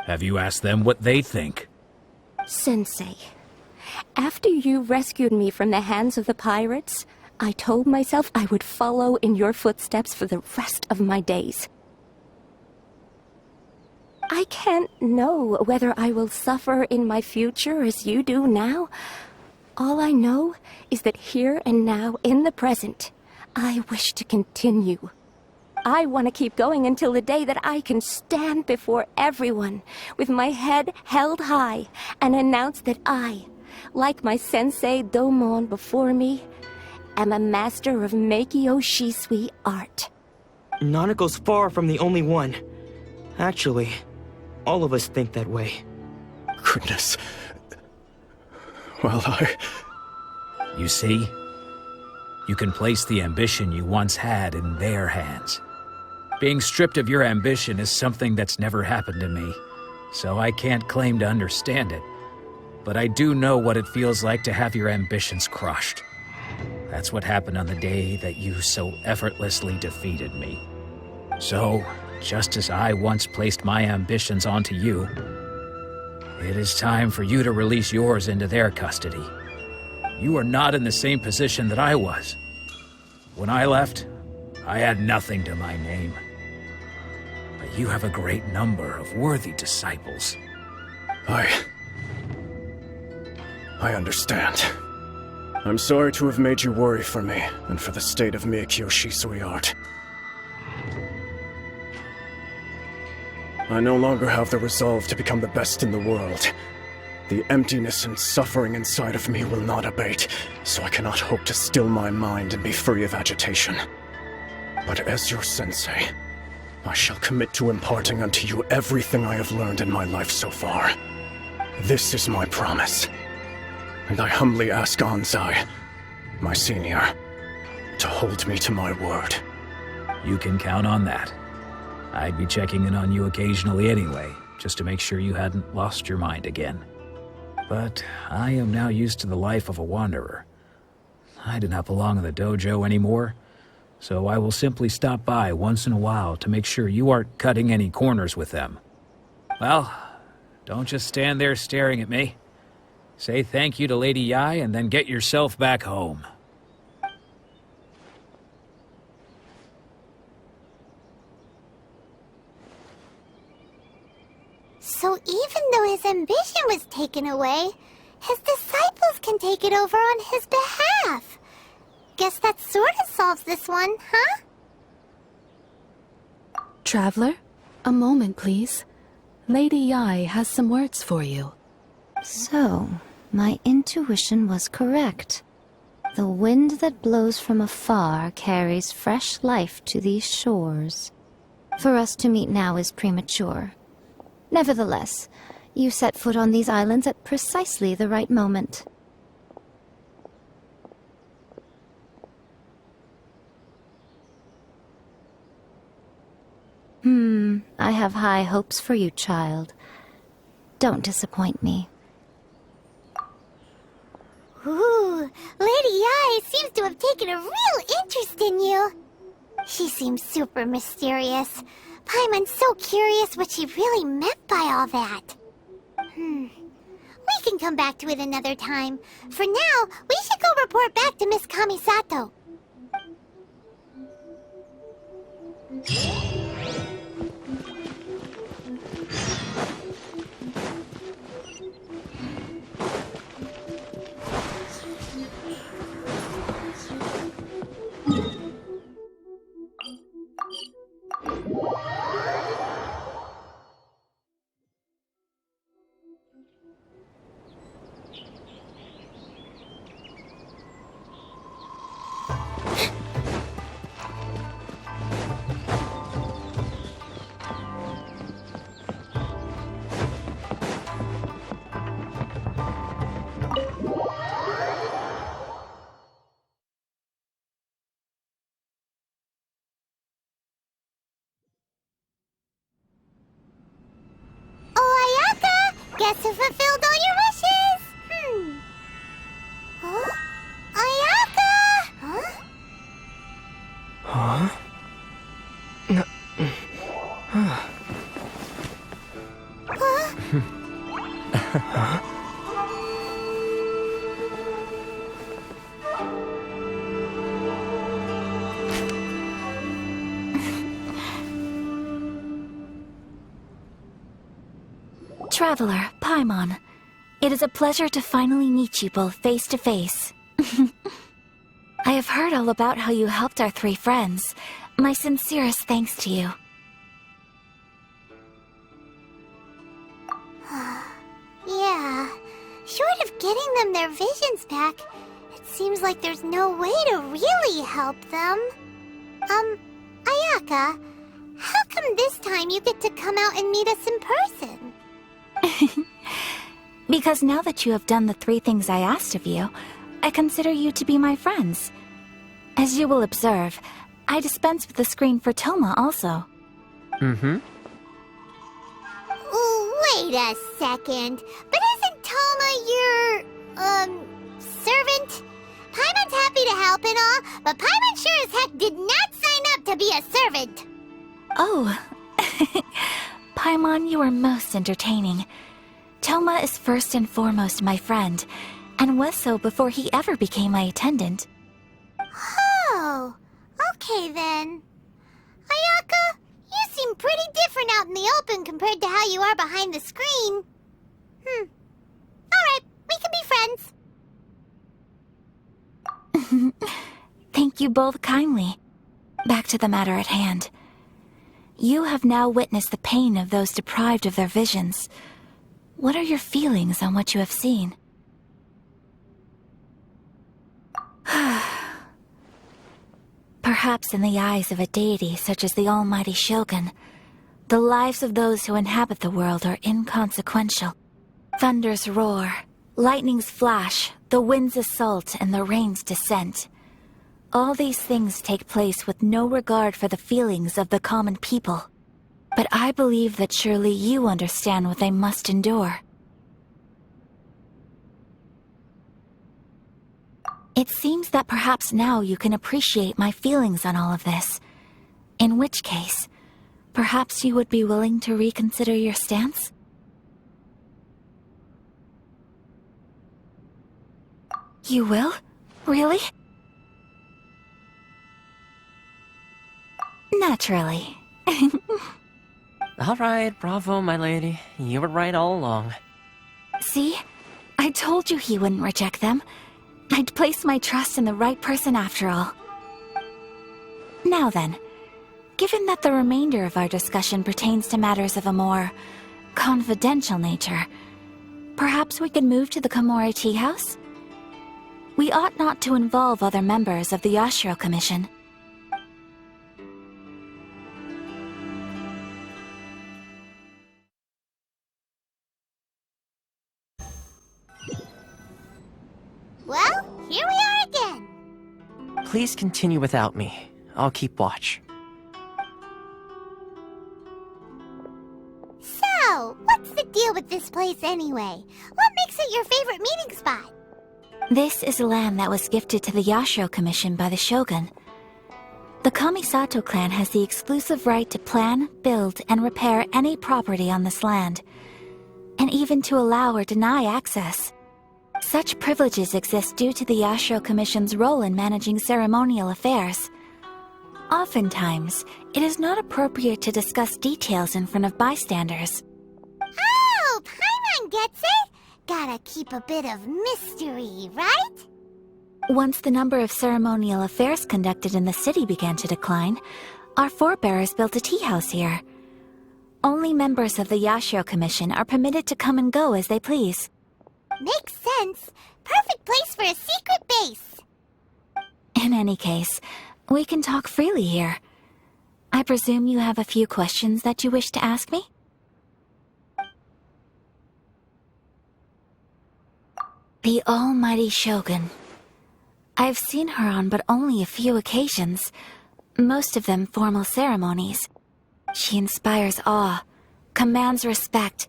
Have you asked them what they think? Sensei, after you rescued me from the hands of the pirates, I told myself I would follow in your footsteps for the rest of my days. I can't know whether I will suffer in my future as you do now. All I know is that here and now, in the present, I wish to continue. I want to keep going until the day that I can stand before everyone with my head held high and announce that I, like my sensei Domon before me, am a master of Meikyo Shisui art. Nanako's far from the only one. Actually, all of us think that way. Goodness. Well, You see? You can place the ambition you once had in their hands. Being stripped of your ambition is something that's never happened to me, so I can't claim to understand it. But I do know what it feels like to have your ambitions crushed. That's what happened on the day that you so effortlessly defeated me. So, just as I once placed my ambitions onto you, it is time for you to release yours into their custody. You are not in the same position that I was. When I left, I had nothing to my name. But you have a great number of worthy disciples. I understand. I'm sorry to have made you worry for me, and for the state of Meikyo Shisui art. I no longer have the resolve to become the best in the world. The emptiness and suffering inside of me will not abate, so I cannot hope to still my mind and be free of agitation. But as your sensei, I shall commit to imparting unto you everything I have learned in my life so far. This is my promise. And I humbly ask Anzai, my senior, to hold me to my word. You can count on that. I'd be checking in on you occasionally anyway, just to make sure you hadn't lost your mind again. But I am now used to the life of a wanderer. I do not belong in the dojo anymore, so I will simply stop by once in a while to make sure you aren't cutting any corners with them. Well, don't just stand there staring at me. Say thank you to Lady Yai and then get yourself back home. So even though his ambition was taken away, his disciples can take it over on his behalf. Guess that sort of solves this one, huh? Traveler, a moment, please. Lady Yai has some words for you. So, my intuition was correct. The wind that blows from afar carries fresh life to these shores. For us to meet now is premature. Nevertheless, you set foot on these islands at precisely the right moment. I have high hopes for you, child. Don't disappoint me. Ooh, Lady Yai seems to have taken a real interest in you. She seems super mysterious. Paimon's so curious what she really meant by all that. We can come back to it another time. For now, we should go report back to Miss Kamisato. guess who fulfilled all your wishes? Huh? Ayaka! Huh? Traveler, Paimon, it is a pleasure to finally meet you both face to face. I have heard all about how you helped our three friends. My sincerest thanks to you. Yeah, short of getting them their visions back, it seems like there's no way to really help them. Ayaka, how come this time you get to come out and meet us in person? Because now that you have done the three things I asked of you, I consider you to be my friends. As you will observe, I dispense with the screen for Toma also. Wait a second, but isn't Toma your, servant? Paimon's happy to help and all, but Paimon sure as heck did not sign up to be a servant. Oh. Paimon, you are most entertaining. Toma is first and foremost my friend, and was so before he ever became my attendant. Oh, okay then. Ayaka, you seem pretty different out in the open compared to how you are behind the screen. Alright, we can be friends. Thank you both kindly. Back to the matter at hand. You have now witnessed the pain of those deprived of their visions. What are your feelings on what you have seen? Perhaps in the eyes of a deity such as the almighty Shogun, the lives of those who inhabit the world are inconsequential. Thunders roar, lightnings flash, the winds assault, and the rains descent. All these things take place with no regard for the feelings of the common people. But I believe that surely you understand what they must endure. It seems that perhaps now you can appreciate my feelings on all of this. In which case, perhaps you would be willing to reconsider your stance? You will? Really? Naturally. All right, bravo, my lady. You were right all along. See? I told you he wouldn't reject them. I'd placed my trust in the right person after all. Now then, given that the remainder of our discussion pertains to matters of a more confidential nature, perhaps we could move to the Komori Tea House? We ought not to involve other members of the Yashiro Commission. Well, here we are again. Please continue without me. I'll keep watch. So, what's the deal with this place anyway? What makes it your favorite meeting spot? This is land that was gifted to the Yashiro Commission by the Shogun. The Kamisato clan has the exclusive right to plan, build, and repair any property on this land, and even to allow or deny access. Such privileges exist due to the Yashiro Commission's role in managing ceremonial affairs. Oftentimes, it is not appropriate to discuss details in front of bystanders. Oh, Paimon gets it! Gotta keep a bit of mystery, right? Once the number of ceremonial affairs conducted in the city began to decline, our forebears built a tea house here. Only members of the Yashiro Commission are permitted to come and go as they please. Makes sense. Perfect place for a secret base. In any case, we can talk freely here. I presume you have a few questions that you wish to ask me? The almighty Shogun. I've seen her on but only a few occasions, most of them formal ceremonies. She inspires awe, commands respect,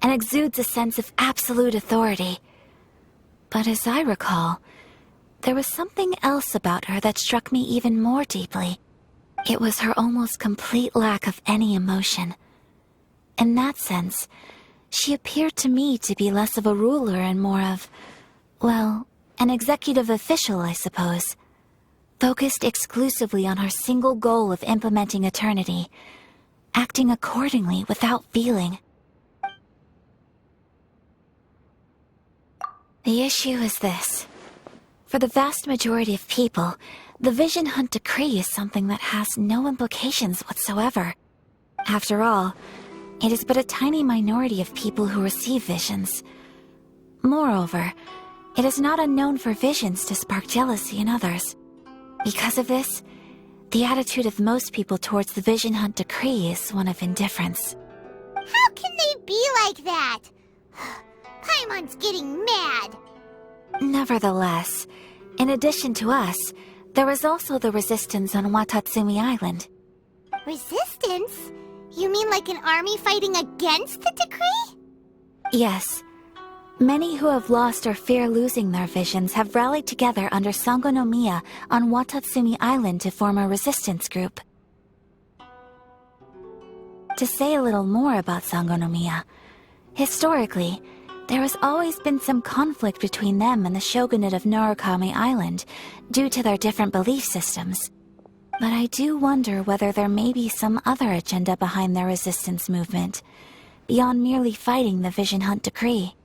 and exudes a sense of absolute authority. But as I recall, there was something else about her that struck me even more deeply. It was her almost complete lack of any emotion. In that sense, she appeared to me to be less of a ruler and more of, well, an executive official, I suppose. Focused exclusively on her single goal of implementing eternity, acting accordingly without feeling. The issue is this. For the vast majority of people, the Vision Hunt Decree is something that has no implications whatsoever. After all, it is but a tiny minority of people who receive visions. Moreover, it is not unknown for visions to spark jealousy in others. Because of this, the attitude of most people towards the Vision Hunt Decree is one of indifference. How can they be like that? Paimon's getting mad. Nevertheless, in addition to us, there is also the resistance on Watatsumi Island. Resistance? You mean like an army fighting against the decree? Yes. Many who have lost or fear losing their visions have rallied together under Sangonomiya on Watatsumi Island to form a resistance group. To say a little more about Sangonomiya, historically, there has always been some conflict between them and the shogunate of Narukami Island due to their different belief systems. But I do wonder whether there may be some other agenda behind their resistance movement, beyond merely fighting the Vision Hunt Decree.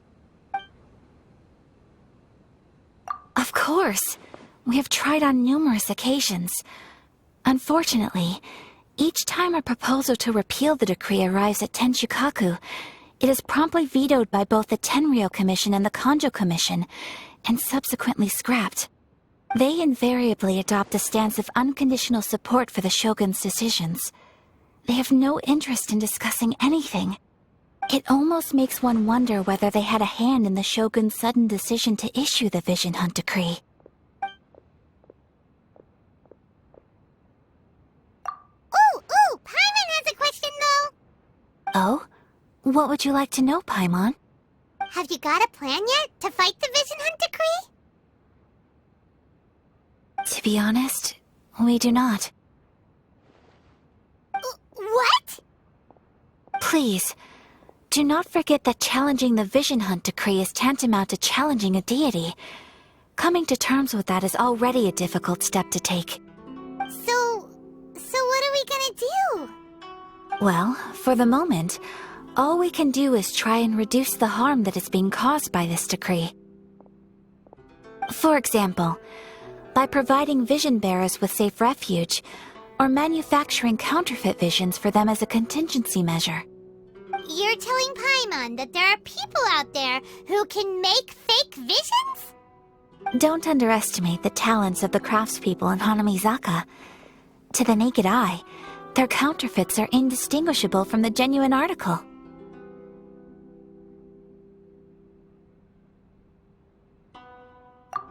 Of course! We have tried on numerous occasions. Unfortunately, each time a proposal to repeal the decree arrives at Tenshukaku, it is promptly vetoed by both the Tenryou Commission and the Kanjo Commission, and subsequently scrapped. They invariably adopt a stance of unconditional support for the Shogun's decisions. They have no interest in discussing anything. It almost makes one wonder whether they had a hand in the Shogun's sudden decision to issue the Vision Hunt Decree. Ooh, Paimon has a question though! Oh? What would you like to know, Paimon? Have you got a plan yet to fight the Vision Hunt Decree? To be honest, we do not. What? Please, do not forget that challenging the Vision Hunt Decree is tantamount to challenging a deity. Coming to terms with that is already a difficult step to take. So what are we gonna do? Well, for the moment, all we can do is try and reduce the harm that is being caused by this decree. For example, by providing vision bearers with safe refuge, or manufacturing counterfeit visions for them as a contingency measure. You're telling Paimon that there are people out there who can make fake visions? Don't underestimate the talents of the craftspeople in Hanamizaka. To the naked eye, their counterfeits are indistinguishable from the genuine article.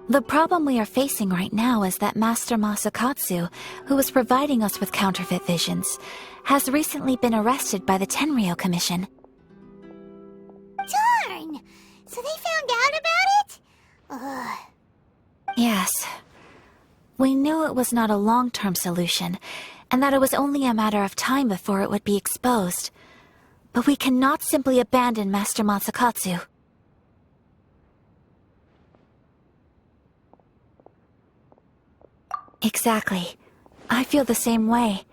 The problem we are facing right now is that Master Masakatsu, who is providing us with counterfeit visions, has recently been arrested by the Tenryou Commission. Darn! So they found out about it? Ugh. Yes. We knew it was not a long-term solution, and that it was only a matter of time before it would be exposed. But we cannot simply abandon Master Masakatsu. Exactly. I feel the same way.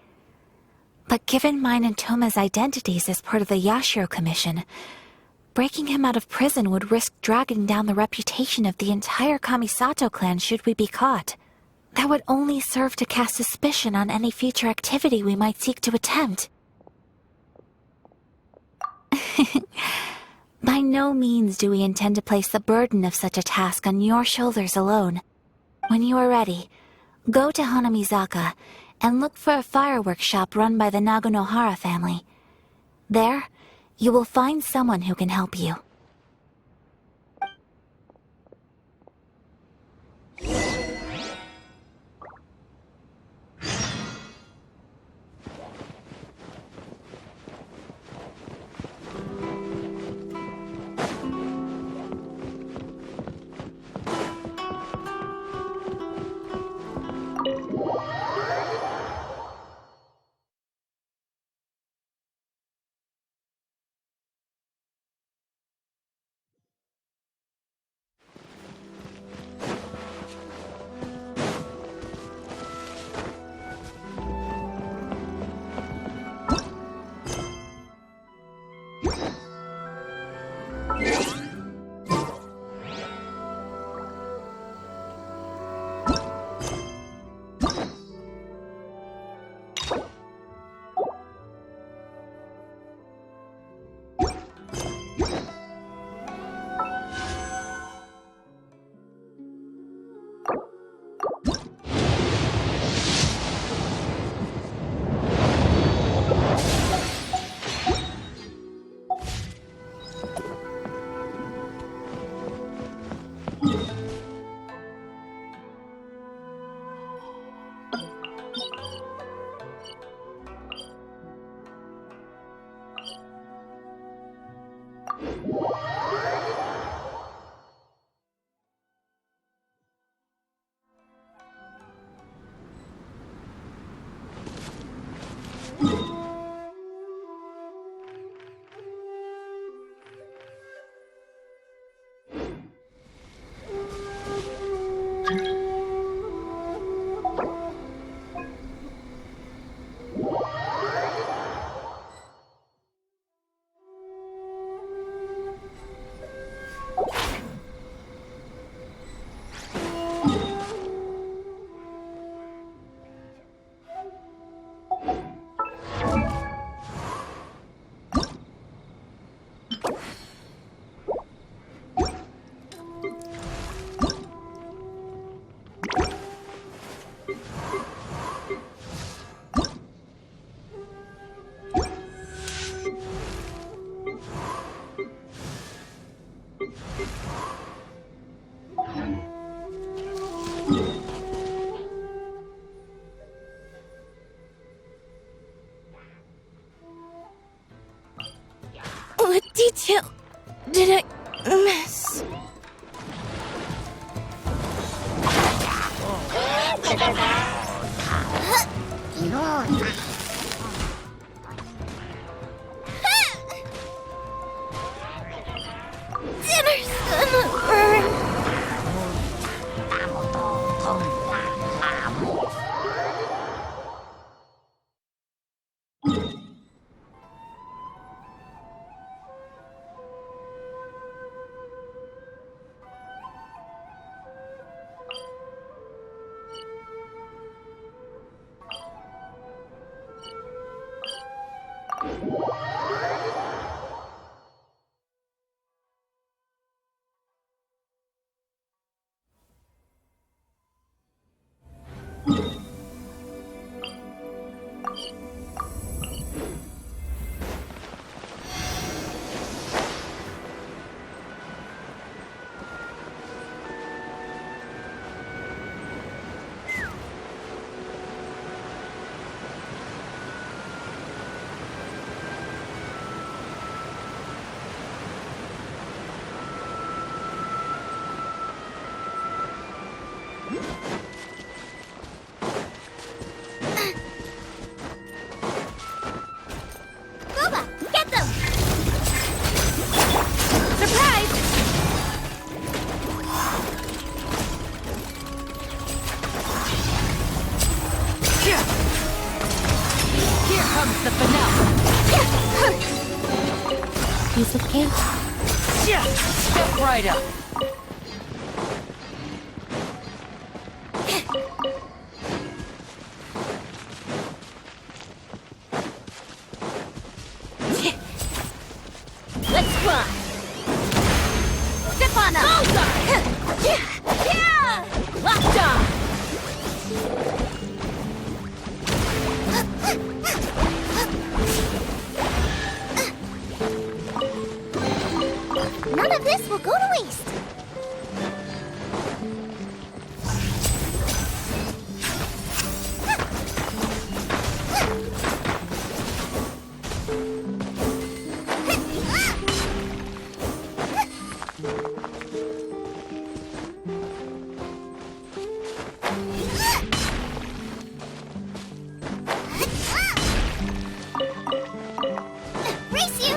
But given mine and Toma's identities as part of the Yashiro Commission, breaking him out of prison would risk dragging down the reputation of the entire Kamisato clan should we be caught. That would only serve to cast suspicion on any future activity we might seek to attempt. By no means do we intend to place the burden of such a task on your shoulders alone. When you are ready, go to Hanamizaka and look for a fireworks shop run by the Naganohara family. There, you will find someone who can help you. What detail did I miss? Dinner's gonna burn. Piece of cake. Yeah, step right up. Let's fly. Step on up. Yeah. Locked on. None of this will go to waste. Race you!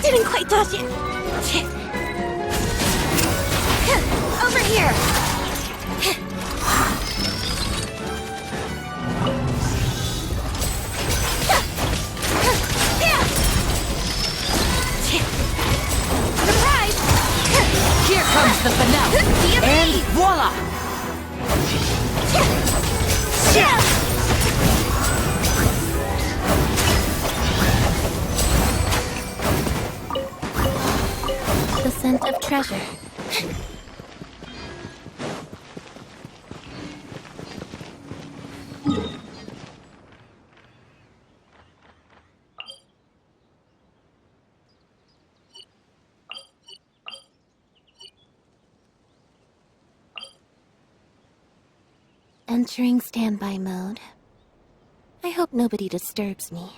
Didn't quite dodge it. Over here. Surprise! Here comes the finale. And voila! The scent of treasure. Entering standby mode. I hope nobody disturbs me.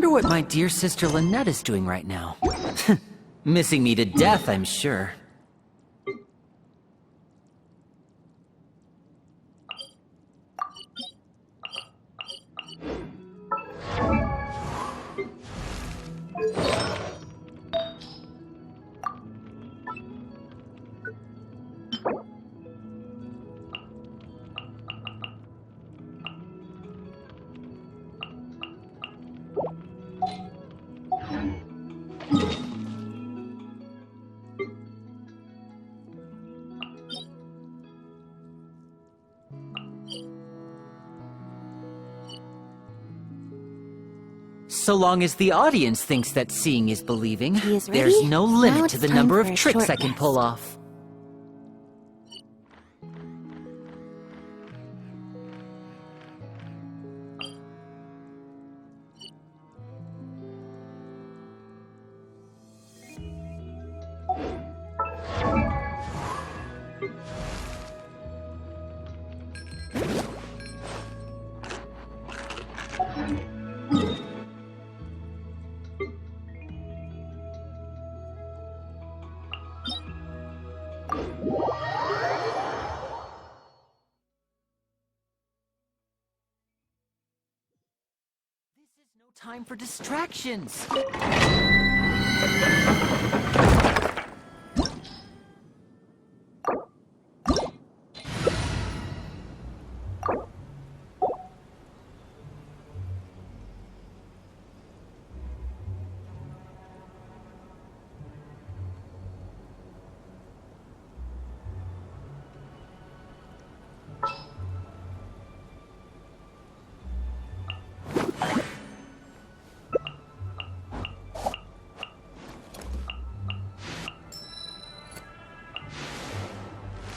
wonder what my dear sister Lynette is doing right now. Missing me to death, I'm sure. So long as the audience thinks that seeing is believing, He is ready? there's no Now limit it's to the time number for of a tricks short I can rest. pull off. No time for distractions.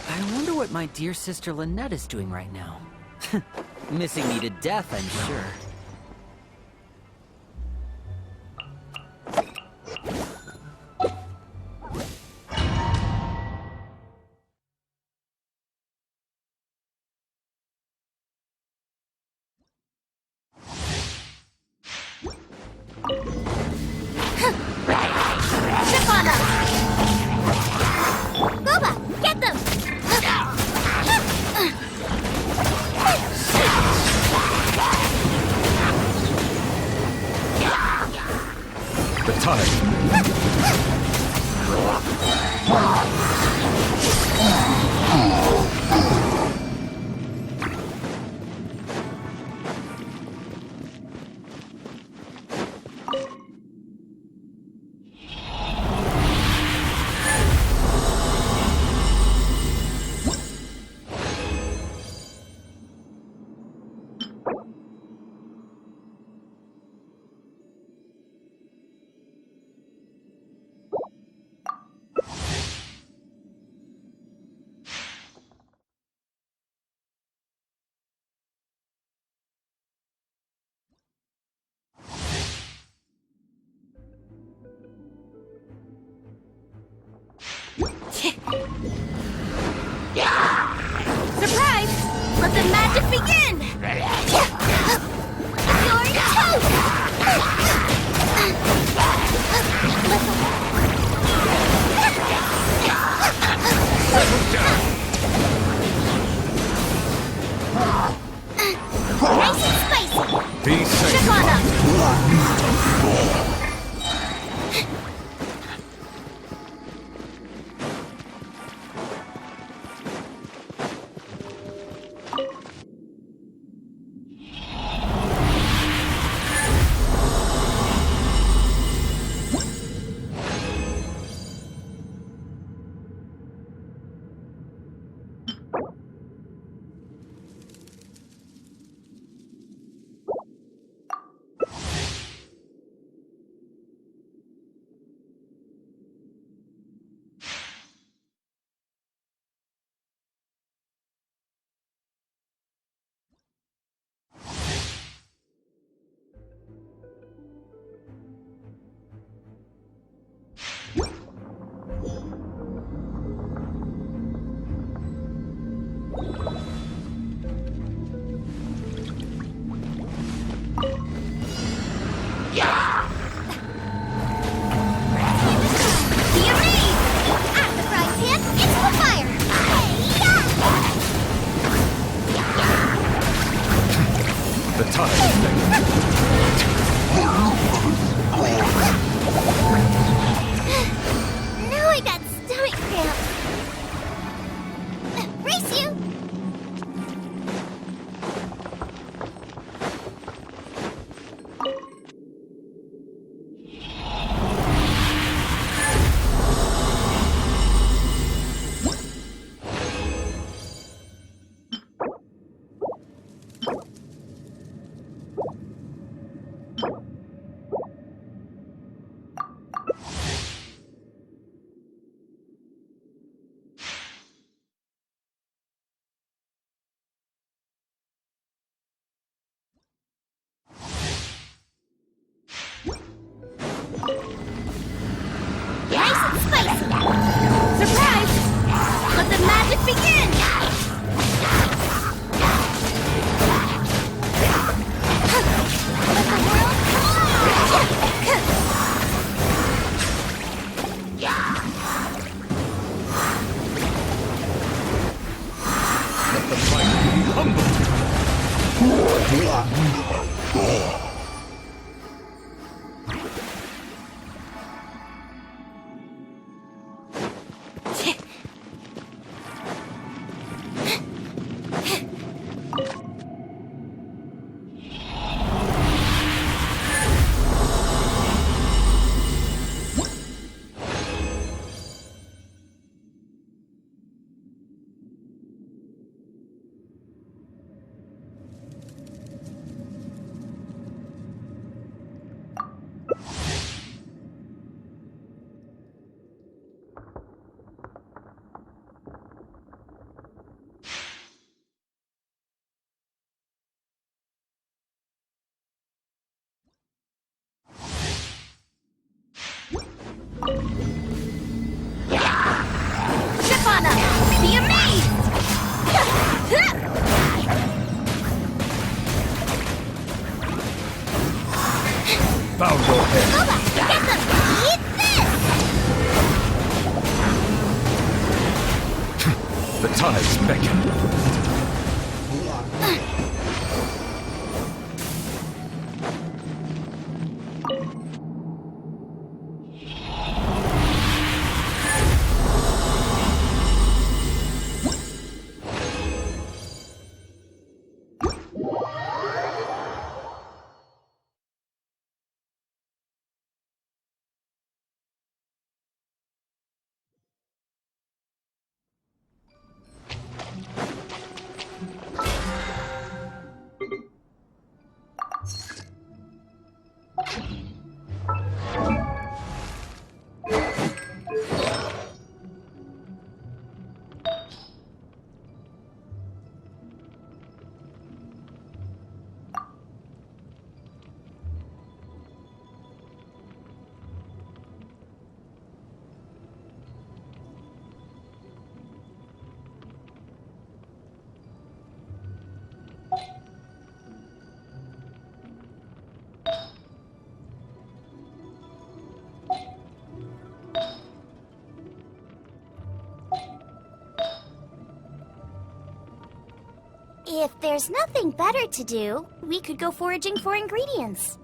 I wonder what my dear sister Lynette is doing right now. Missing me to death, I'm sure. Chip on them! Boba, get them! The time. Surprise! Let the magic begin! You're toast! Nice and spicy! Be safe. Check on them! The time. Now I got stomach cramps. Race you! Nice and spicy! Surprise! Let the magic begin! Let the world Let the mighty be humbled. Step on up! Be amazed! Bow your head. Oba! Get them! Eat this! The tides beckon. If there's nothing better to do, we could go foraging for ingredients.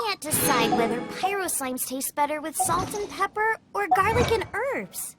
Can't decide whether pyro slimes taste better with salt and pepper or garlic and herbs.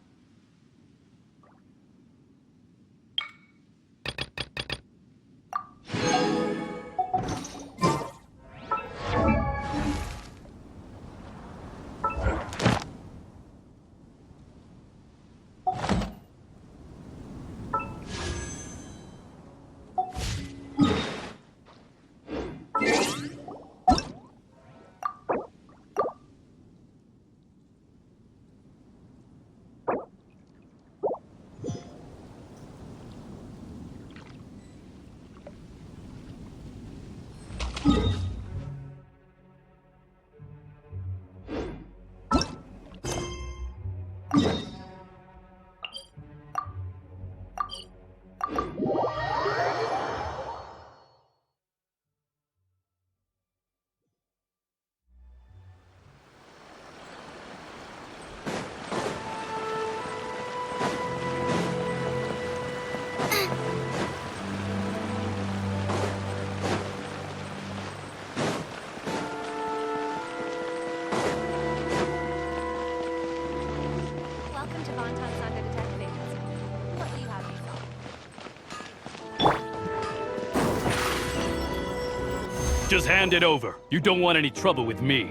Just hand it over. You don't want any trouble with me.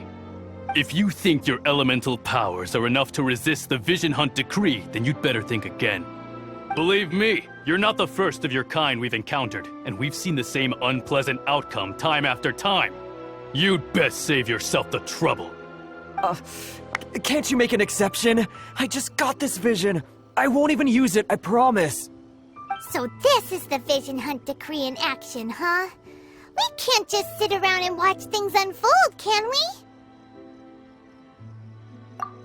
If you think your elemental powers are enough to resist the Vision Hunt decree, then you'd better think again. Believe me, you're not the first of your kind we've encountered, and we've seen the same unpleasant outcome time after time. You'd best save yourself the trouble. Can't you make an exception? I just got this vision. I won't even use it, I promise. So this is the Vision Hunt decree in action, huh? We can't just sit around and watch things unfold, can we?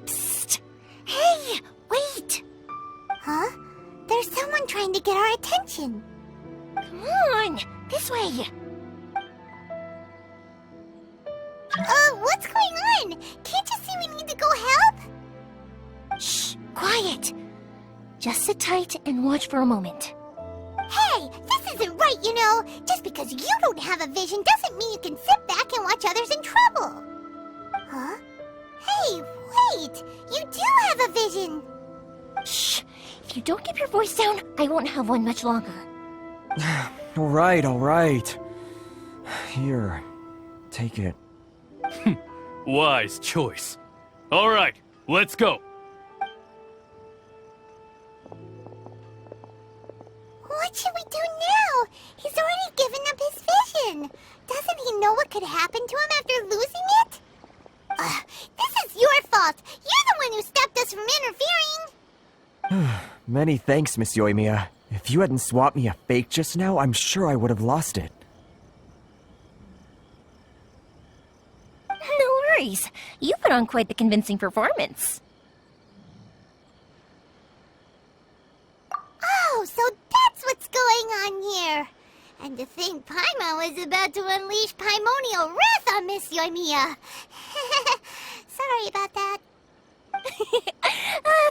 Psst! Hey, wait! Huh? There's someone trying to get our attention. Come on, this way. What's going on? Can't you see we need to go help? Shh, quiet. Just sit tight and watch for a moment. Hey, this isn't right, you know. Just because you don't have a vision doesn't mean you can sit back and watch others in trouble. Huh? Hey, wait! You do have a vision! Shh! If you don't keep your voice down, I won't have one much longer. All right. Here, take it. Wise choice. All right, let's go. What should we do now? He's already given up his vision. Doesn't he know what could happen to him after losing it? This is your fault. You're the one who stopped us from interfering. Many thanks, Miss Yoimiya. If you hadn't swapped me a fake just now, I'm sure I would have lost it. No worries. You put on quite the convincing performance. Oh, so that's what's going on here. And to think Paimon was about to unleash Paimonial wrath on Miss Yoimiya. Sorry about that.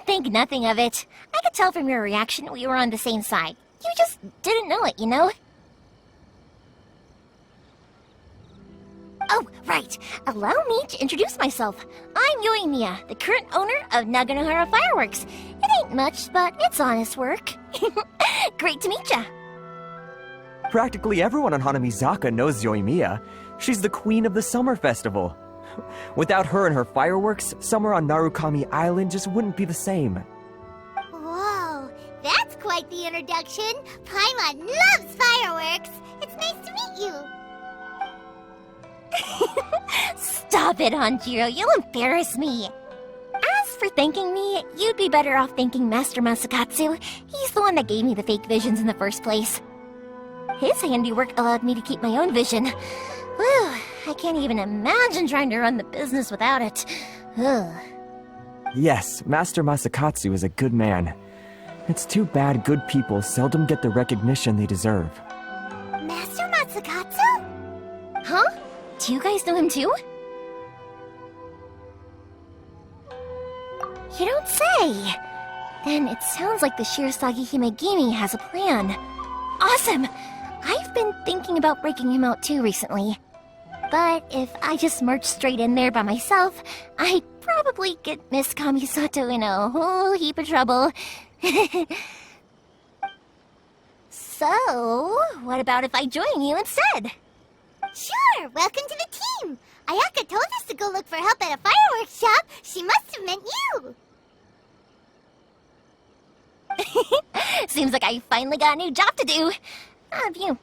Think nothing of it. I could tell from your reaction we were on the same side. You just didn't know it, you know? Oh, right. Allow me to introduce myself. I'm Yoimiya, the current owner of Naganohara Fireworks. It ain't much, but it's honest work. Great to meet ya. Practically everyone on Hanamizaka knows Yoimiya. She's the queen of the summer festival. Without her and her fireworks, summer on Narukami Island just wouldn't be the same. Whoa, that's quite the introduction. Paimon loves fireworks. It's nice to meet you. Stop it, Hanjiro. You'll embarrass me. As for thanking me, you'd be better off thanking Master Masakatsu. He's the one that gave me the fake visions in the first place. His handiwork allowed me to keep my own vision. Whew, I can't even imagine trying to run the business without it. Ugh. Yes, Master Masakatsu is a good man. It's too bad good people seldom get the recognition they deserve. Master Masakatsu? Huh? Do you guys know him too? You don't say! Then it sounds like the Shirasagi Himegimi has a plan. Awesome! I've been thinking about breaking him out too recently. But if I just march straight in there by myself, I'd probably get Miss Kamisato in a whole heap of trouble. So, what about if I join you instead? Sure, welcome to the team. Ayaka told us to go look for help at a fireworks shop. She must have meant you. Seems like I finally got a new job to do.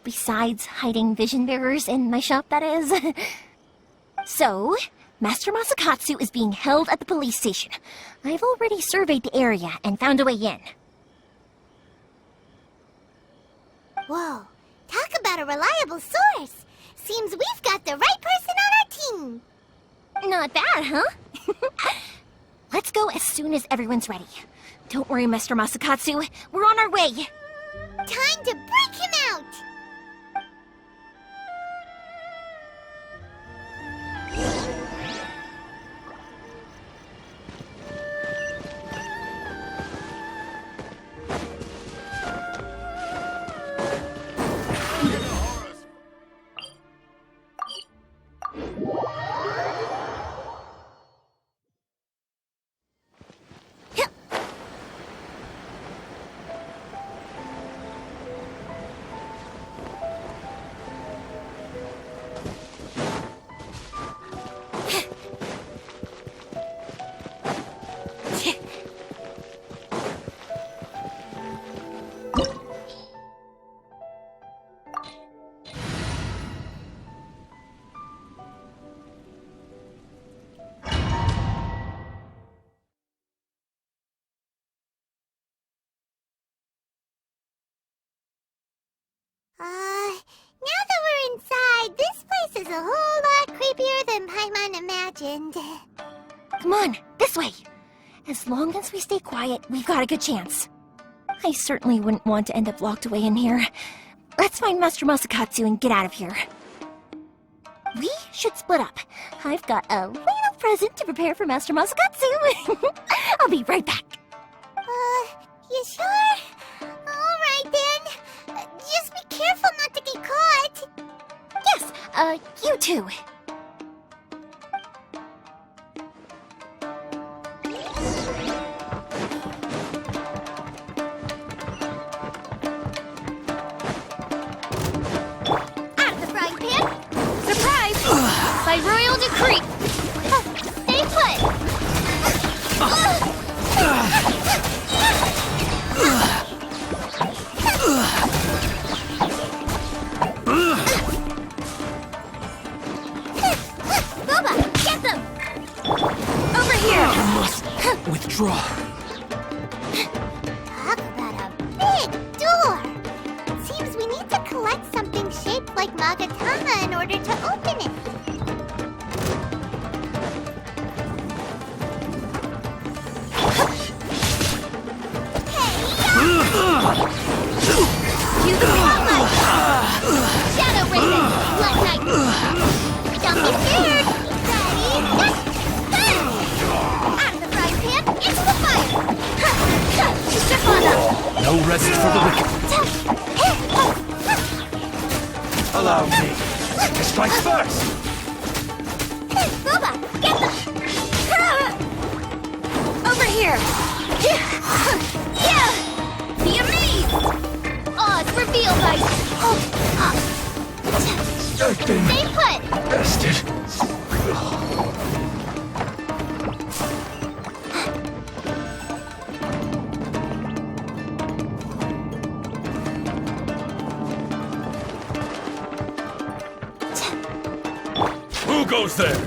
Besides hiding vision bearers in my shop, that is. So, Master Masakatsu is being held at the police station. I've already surveyed the area and found a way in. Whoa, talk about a reliable source. Seems we've got the right person on our team. Not bad, huh? Let's go as soon as everyone's ready. Don't worry, Master Masakatsu. We're on our way. Time to break him out! legend. Come on, this way. As long as we stay quiet, we've got a good chance. I certainly wouldn't want to end up locked away in here. Let's find Master Masakatsu and get out of here. We should split up. I've got a little present to prepare for Master Masakatsu. I'll be right back. You sure? Alright then. Just be careful not to get caught. Yes, you too. Out of the frying pan. Surprise! By royal decree. Stay put. Boba, get them! Over here! Withdraw. Talk about a big door! Seems we need to collect something shaped like Magatama in order to open it. Use the spotlight! Shadow Raven, Light Knight! Don't be scared! Ready, get, burn! Out of the frying pan, into the fire! Step on up! No rest for the wicked. Allow me to strike first. Boba, get them! Over here! Yeah! Be amazed! Odds revealed by... Certain. Stay put! Bested. Who goes there?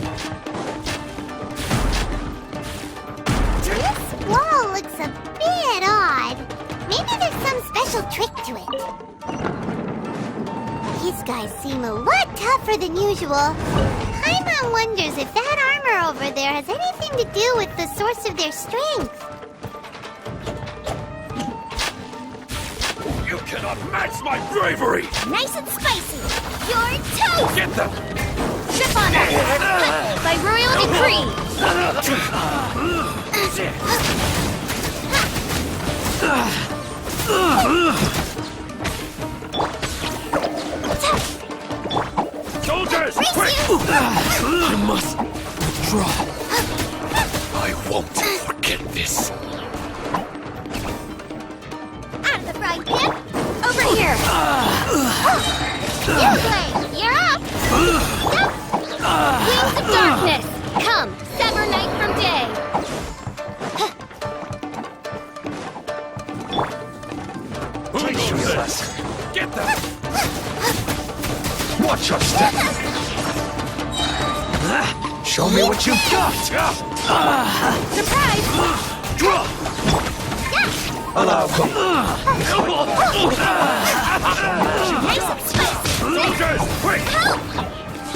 This wall looks a bit odd. Maybe there's some special trick to it. These guys seem a lot tougher than usual. Paimon wonders if that armor over there has anything to do with the source of their strength. You cannot match my bravery! Nice and spicy! You're toast! Get them! Step on us! By royal decree! Soldiers, quick! I must withdraw. I won't forget this. Out of the frying pan! Over here! You Blade, you're up! Wings of darkness! Come, sever night from day! Teach me a lesson. Get them! Watch your step! Show me what you've got! Surprise! Allow me. Nice and spicy! Soldiers, quick! Help!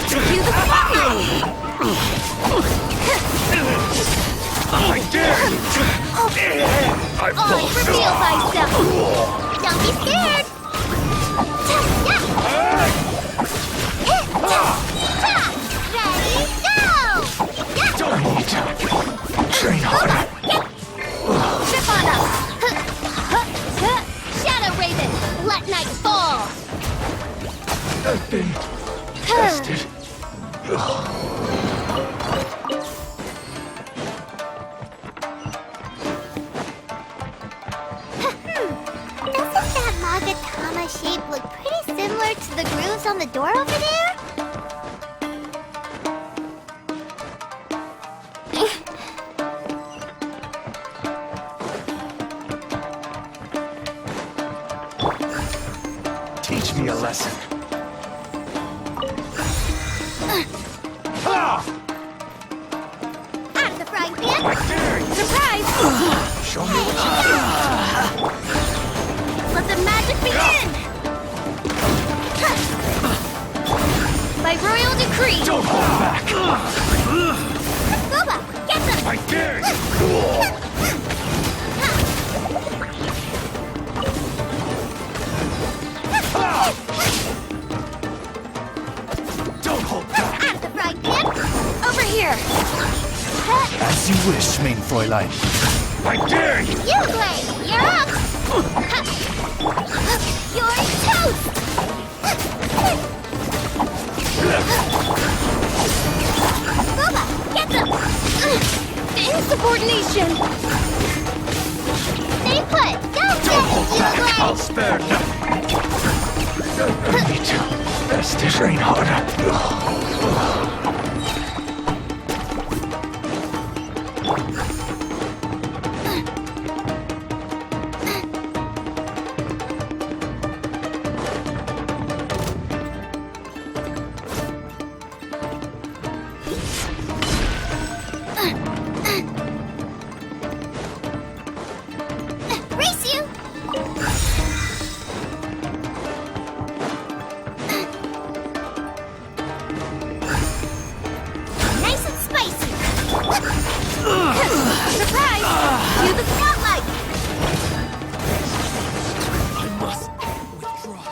Use the spotlight! I dare you! I Odds reveal thyself! Don't be scared! Ready, go! Don't need to train harder. Trip on up! Shadow Raven, let night fall! I've been tested. Doesn't that Magatama shape look pretty similar to the grooves on the door over there? Teach me a lesson. Out of the frying pan! I dare you! Surprise! Show me what you got. Let the magic begin! By royal decree! Don't hold back. Boba, get them! I dare you! Don't hold back! Out of the frying pan! Over here! As you wish, main Fräulein. I dare you! You, Blade! You're up! You're toast! Boba, get them! Insubordination! Stay put! Don't hold back! I'll spare nothing! Me too. Best to train harder. Race you! Nice and spicy! Surprise! Cue the spotlight! I must withdraw.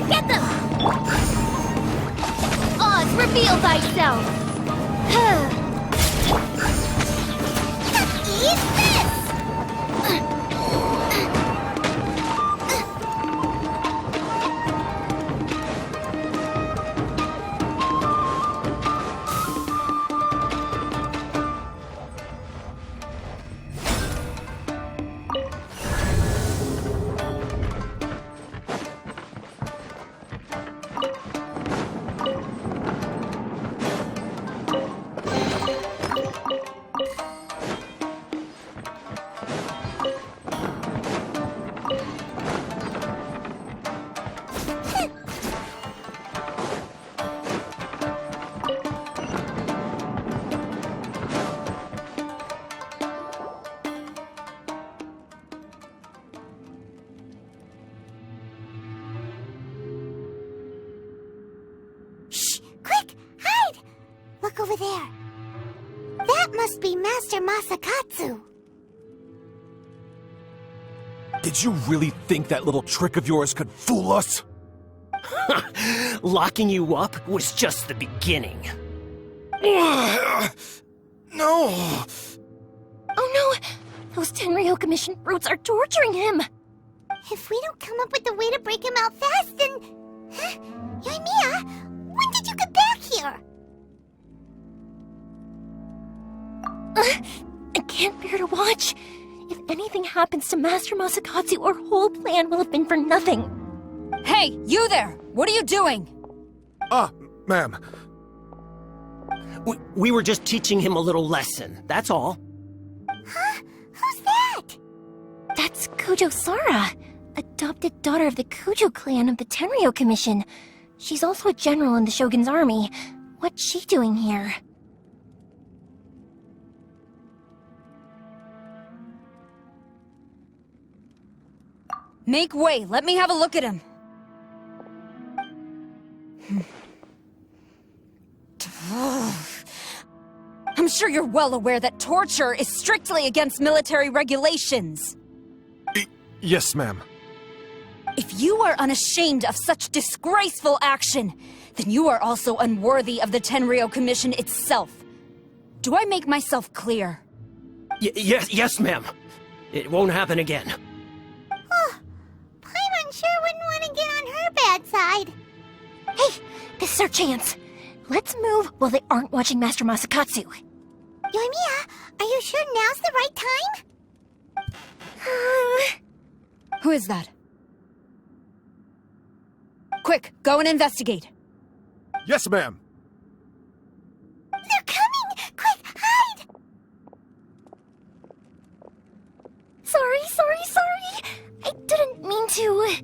Get them! Oz, reveal thyself! Eat this! Quick, hide! Look over there. That must be Master Masakatsu. Did you really think that little trick of yours could fool us? Locking you up was just the beginning. No! Oh no! Those Tenryo Commission brutes are torturing him! If we don't come up with a way to break him out fast, then... Huh? Yoimiya, when did you get back here? I can't bear to watch. If anything happens to Master Masakatsu, our whole plan will have been for nothing. Hey, you there! What are you doing? Ma'am. We were just teaching him a little lesson, that's all. Huh? Who's that? That's Kujo Sara, adopted daughter of the Kujo clan of the Tenryo Commission. She's also a general in the Shogun's army. What's she doing here? Make way, let me have a look at him. I'm sure you're well aware that torture is strictly against military regulations. Yes, ma'am. If you are unashamed of such disgraceful action, then you are also unworthy of the Tenryou Commission itself. Do I make myself clear? Yes, ma'am. It won't happen again. Paimon sure wouldn't want to get on her bad side. Hey, this is our chance. Let's move while they aren't watching Master Masakatsu. Yoimiya, are you sure now's the right time? Who is that? Quick, go and investigate. Yes, ma'am. They're coming! Quick, hide! Sorry. I didn't mean to.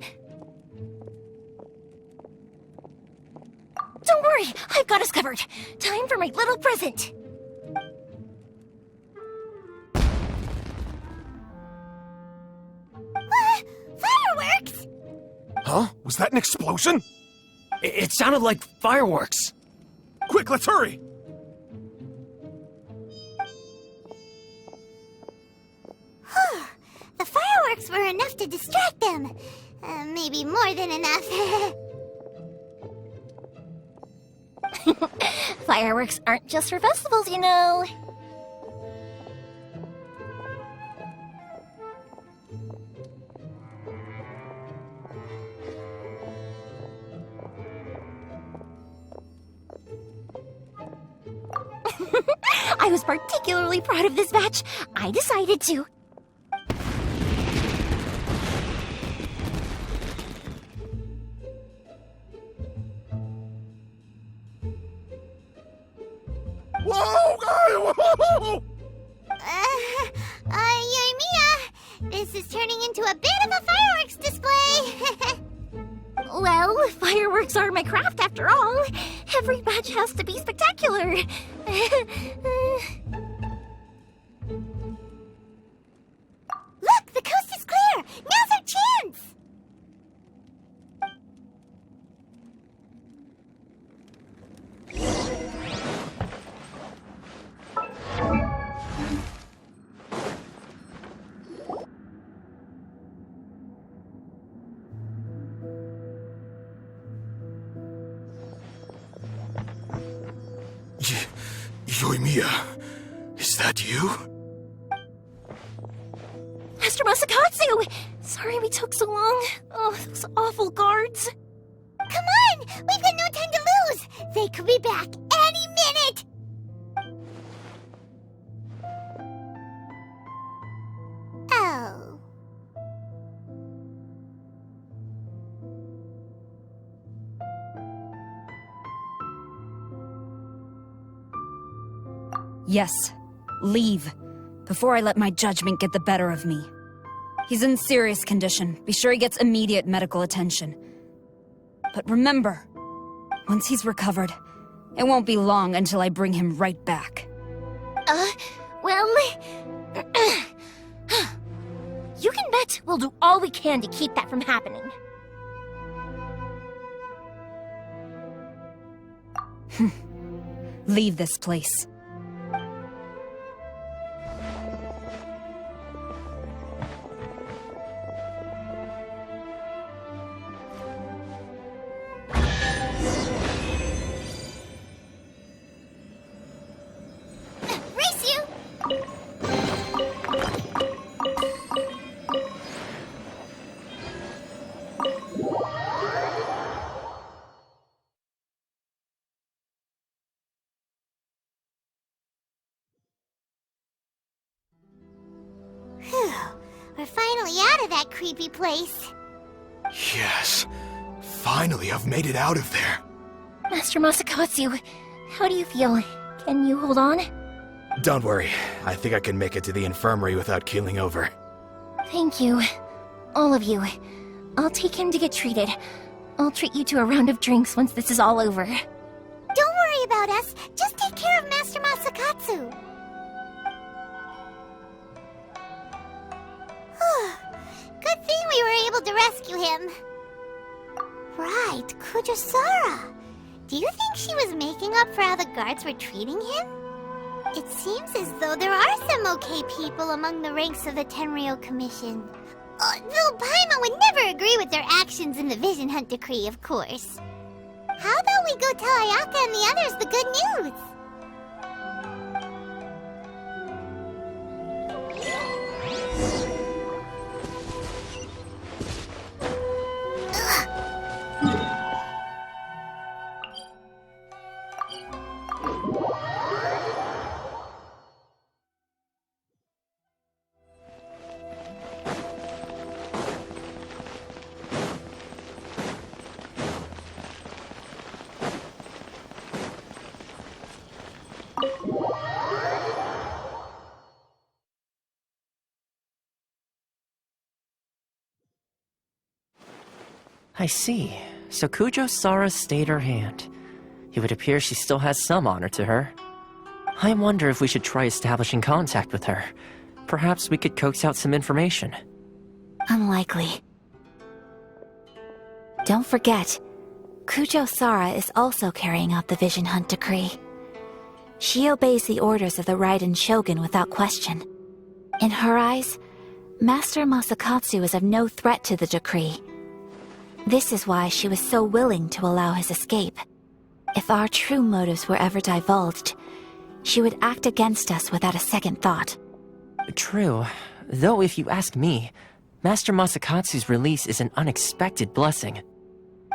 Don't worry, I've got us covered. Time for my little present. Fireworks! Huh? Was that an explosion? It sounded like fireworks. Quick, let's hurry! The fireworks were enough to distract them. Maybe more than enough. Fireworks aren't just for festivals, you know. I was particularly proud of this batch. I decided to. Whoa! Yoimiya, this is turning into a bit of a fireworks display. Well, fireworks are my craft after all. Every batch has to be spectacular. Look, the coast is clear. Now's our chance. Yoimiya, is that you? Master Masakatsu! Sorry we took so long. Oh, those awful guards. Come on! We've got no time to lose! They could be back any minute! Oh. Yes, leave. Before I let my judgment get the better of me. He's in serious condition. Be sure he gets immediate medical attention. But remember, once he's recovered, it won't be long until I bring him right back. Well... you can bet we'll do all we can to keep that from happening. Leave this place. We're finally out of that creepy place. Yes. Finally, I've made it out of there. Master Masakatsu, how do you feel? Can you hold on? Don't worry. I think I can make it to the infirmary without keeling over. Thank you. All of you. I'll take him to get treated. I'll treat you to a round of drinks once this is all over. Don't worry about us. Just take care of Master Masakatsu. Good thing we were able to rescue him. Right, Kujosara. Do you think she was making up for how the guards were treating him? It seems as though there are some okay people among the ranks of the Tenryou Commission. Though Paimon would never agree with their actions in the Vision Hunt Decree, of course. How about we go tell Ayaka and the others the good news? I see. So Kujo Sara stayed her hand. It would appear she still has some honor to her. I wonder if we should try establishing contact with her. Perhaps we could coax out some information. Unlikely. Don't forget, Kujo Sara is also carrying out the Vision Hunt Decree. She obeys the orders of the Raiden Shogun without question. In her eyes, Master Masakatsu is of no threat to the decree. This is why she was so willing to allow his escape. If our true motives were ever divulged, she would act against us without a second thought. True. Though if you ask me, Master Masakatsu's release is an unexpected blessing.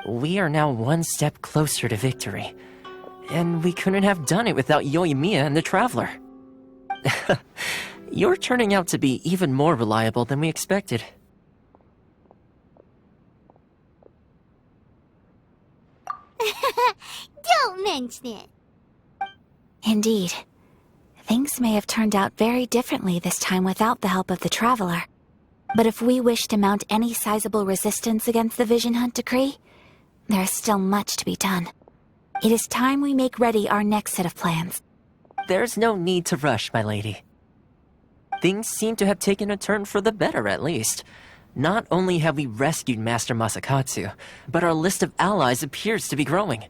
We are now one step closer to victory. And we couldn't have done it without Yoimiya and the Traveler. You're turning out to be even more reliable than we expected. Don't mention it. Indeed. Things may have turned out very differently this time without the help of the Traveler. But if we wish to mount any sizable resistance against the Vision Hunt Decree, there is still much to be done. It is time we make ready our next set of plans. There's no need to rush, my lady. Things seem to have taken a turn for the better, at least. Not only have we rescued Master Masakatsu, but our list of allies appears to be growing.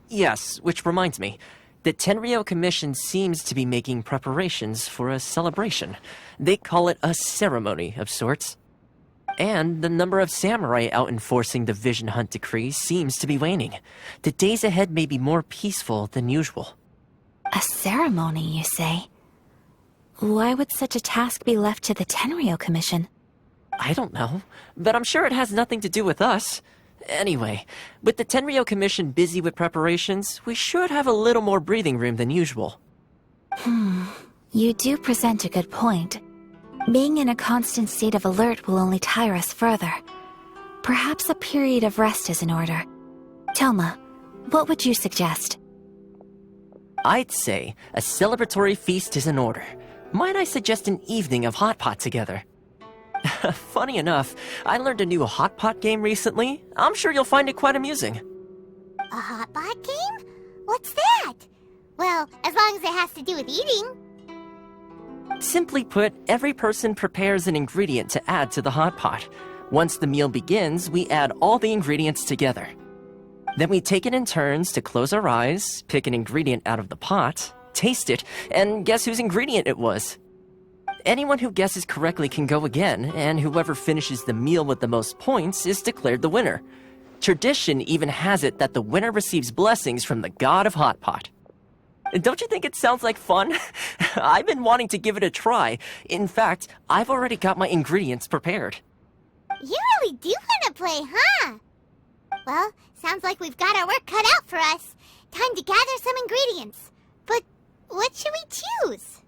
Yes, which reminds me. The Tenryou Commission seems to be making preparations for a celebration. They call it a ceremony of sorts. And the number of samurai out enforcing the Vision Hunt Decree seems to be waning. The days ahead may be more peaceful than usual. A ceremony, you say? Why would such a task be left to the Tenryou Commission? I don't know, but I'm sure it has nothing to do with us. Anyway, with the Tenryou Commission busy with preparations, we should have a little more breathing room than usual. You do present a good point. Being in a constant state of alert will only tire us further. Perhaps a period of rest is in order. Toma, what would you suggest? I'd say a celebratory feast is in order. Might I suggest an evening of hot pot together? Funny enough, I learned a new hot pot game recently. I'm sure you'll find it quite amusing. A hot pot game? What's that? Well, as long as it has to do with eating. Simply put, every person prepares an ingredient to add to the hot pot. Once the meal begins, we add all the ingredients together. Then we take it in turns to close our eyes, pick an ingredient out of the pot, taste it, and guess whose ingredient it was. Anyone who guesses correctly can go again, and whoever finishes the meal with the most points is declared the winner. Tradition even has it that the winner receives blessings from the god of hot pot. Don't you think it sounds like fun? I've been wanting to give it a try. In fact, I've already got my ingredients prepared. You really do want to play, huh? Well, sounds like we've got our work cut out for us. Time to gather some ingredients. But what should we choose?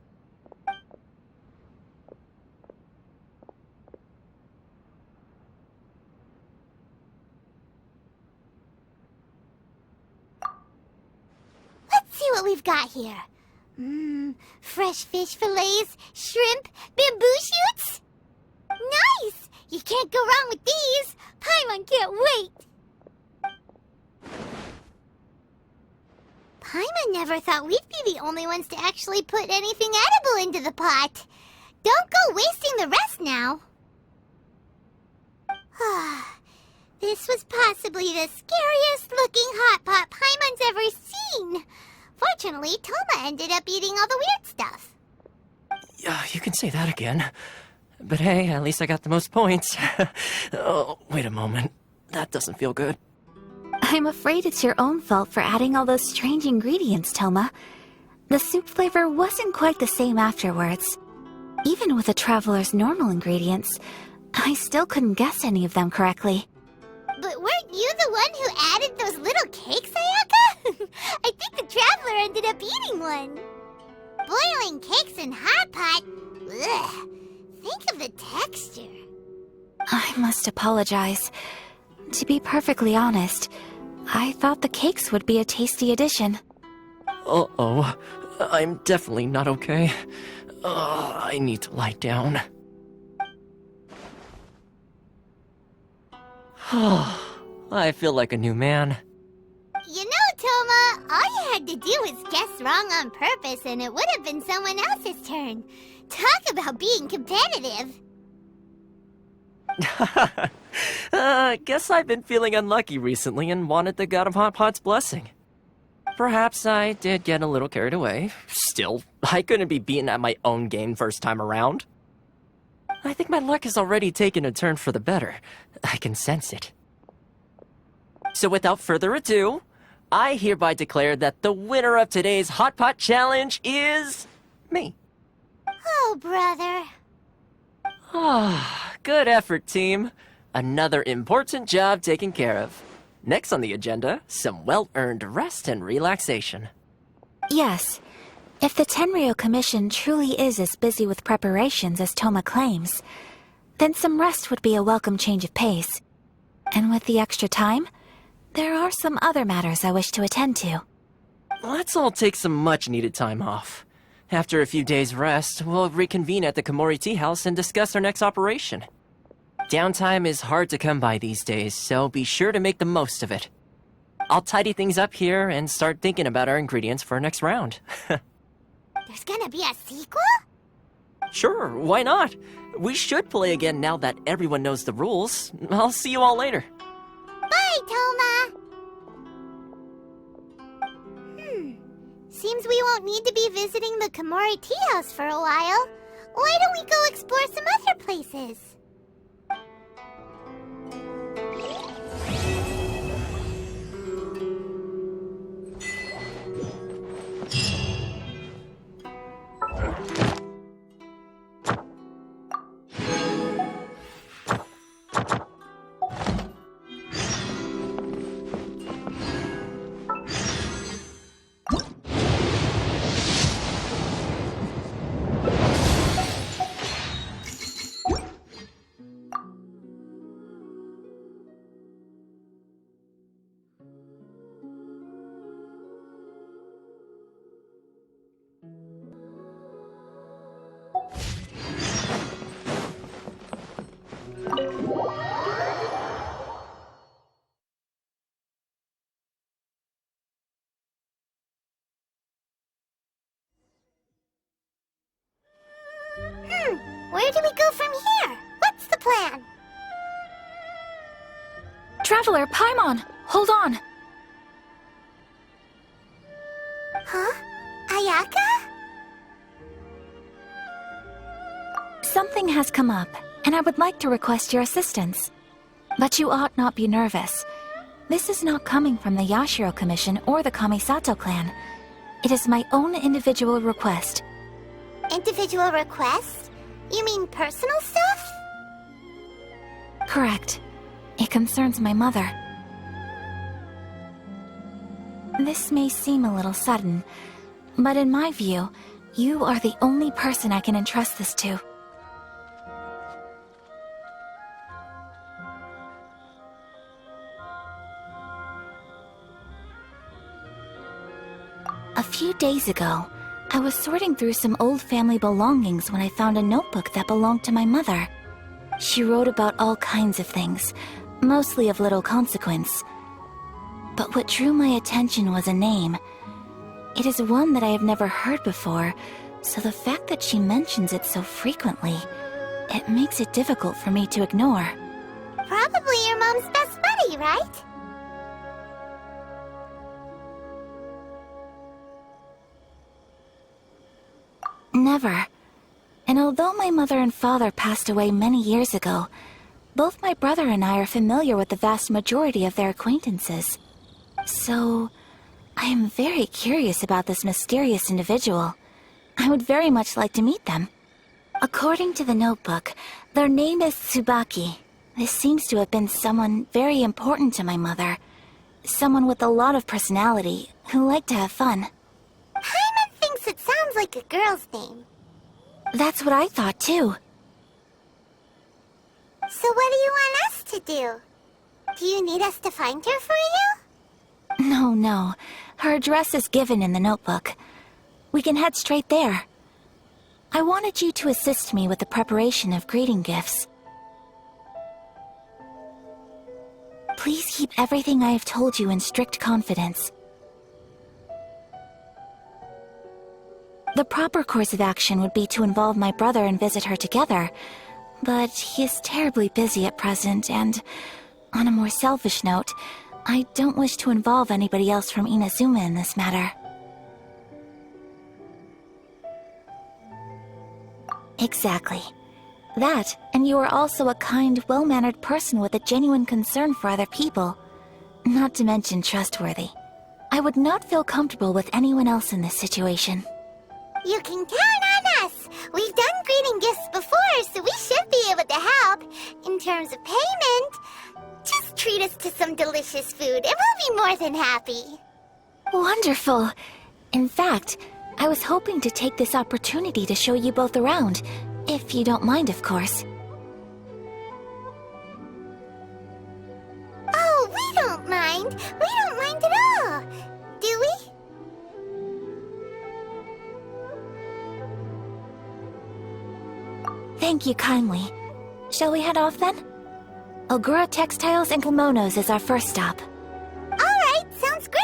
Let's see what we've got here. Fresh fish fillets, shrimp, bamboo shoots. Nice! You can't go wrong with these. Paimon can't wait. Paimon never thought we'd be the only ones to actually put anything edible into the pot. Don't go wasting the rest now. This was possibly the scariest looking hot pot Paimon's ever seen. Fortunately, Toma ended up eating all the weird stuff. You can say that again. But hey, at least I got the most points. Oh, wait a moment. That doesn't feel good. I'm afraid it's your own fault for adding all those strange ingredients, Toma. The soup flavor wasn't quite the same afterwards. Even with the traveler's normal ingredients, I still couldn't guess any of them correctly. But weren't you the one who added those little cakes, Ayaka? I think the traveler ended up eating one. Boiling cakes in hot pot? Ugh. Think of the texture. I must apologize. To be perfectly honest, I thought the cakes would be a tasty addition. Uh-oh. I'm definitely not okay. I need to lie down. I feel like a new man. You know, Toma, all you had to do was guess wrong on purpose and it would have been someone else's turn. Talk about being competitive. Guess I've been feeling unlucky recently and wanted the God of Hot Pot's blessing. Perhaps I did get a little carried away. Still, I couldn't be beaten at my own game first time around. I think my luck has already taken a turn for the better. I can sense it. So without further ado, I hereby declare that the winner of today's Hot Pot Challenge is... me. Oh, brother. Good effort, team. Another important job taken care of. Next on the agenda, some well-earned rest and relaxation. Yes. If the Tenryou Commission truly is as busy with preparations as Toma claims, then some rest would be a welcome change of pace. And with the extra time, there are some other matters I wish to attend to. Let's all take some much-needed time off. After a few days' rest, we'll reconvene at the Komori Tea House and discuss our next operation. Downtime is hard to come by these days, so be sure to make the most of it. I'll tidy things up here and start thinking about our ingredients for our next round. There's gonna be a sequel? Sure, why not? We should play again now that everyone knows the rules. I'll see you all later. Bye, Toma! Seems we won't need to be visiting the Komori Tea House for a while. Why don't we go explore some other places? Where do we go from here? What's the plan? Traveler, Paimon, hold on. Huh? Ayaka? Something has come up, and I would like to request your assistance. But you ought not be nervous. This is not coming from the Yashiro Commission or the Kamisato clan. It is my own individual request. Individual request? You mean personal stuff? Correct. It concerns my mother. This may seem a little sudden, but in my view, you are the only person I can entrust this to. A few days ago, I was sorting through some old family belongings when I found a notebook that belonged to my mother. She wrote about all kinds of things, mostly of little consequence. But what drew my attention was a name. It is one that I have never heard before, so the fact that she mentions it so frequently, it makes it difficult for me to ignore. Probably your mom's best buddy, right? Never. And although my mother and father passed away many years ago, both my brother and I are familiar with the vast majority of their acquaintances. So, I am very curious about this mysterious individual. I would very much like to meet them. According to the notebook, their name is Tsubaki. This seems to have been someone very important to my mother. Someone with a lot of personality, who liked to have fun. Paimon thinks it sounds like a girl's name. That's what I thought too. So what do you want us to do? Do you need us to find her for you? No. Her address is given in the notebook. We can head straight there. I wanted you to assist me with the preparation of greeting gifts. Please keep everything I have told you in strict confidence. The proper course of action would be to involve my brother and visit her together, but he is terribly busy at present, and on a more selfish note, I don't wish to involve anybody else from Inazuma in this matter. Exactly. That, and you are also a kind, well-mannered person with a genuine concern for other people. Not to mention trustworthy. I would not feel comfortable with anyone else in this situation. You can count on us! We've done greeting gifts before, so we should be able to help. In terms of payment, just treat us to some delicious food and we'll be more than happy. Wonderful! In fact, I was hoping to take this opportunity to show you both around, if you don't mind, of course. Oh, we don't mind! We don't mind at all! Do we? Thank you kindly. Shall we head off then? Ogura Textiles and Kimonos is our first stop. Alright, sounds great!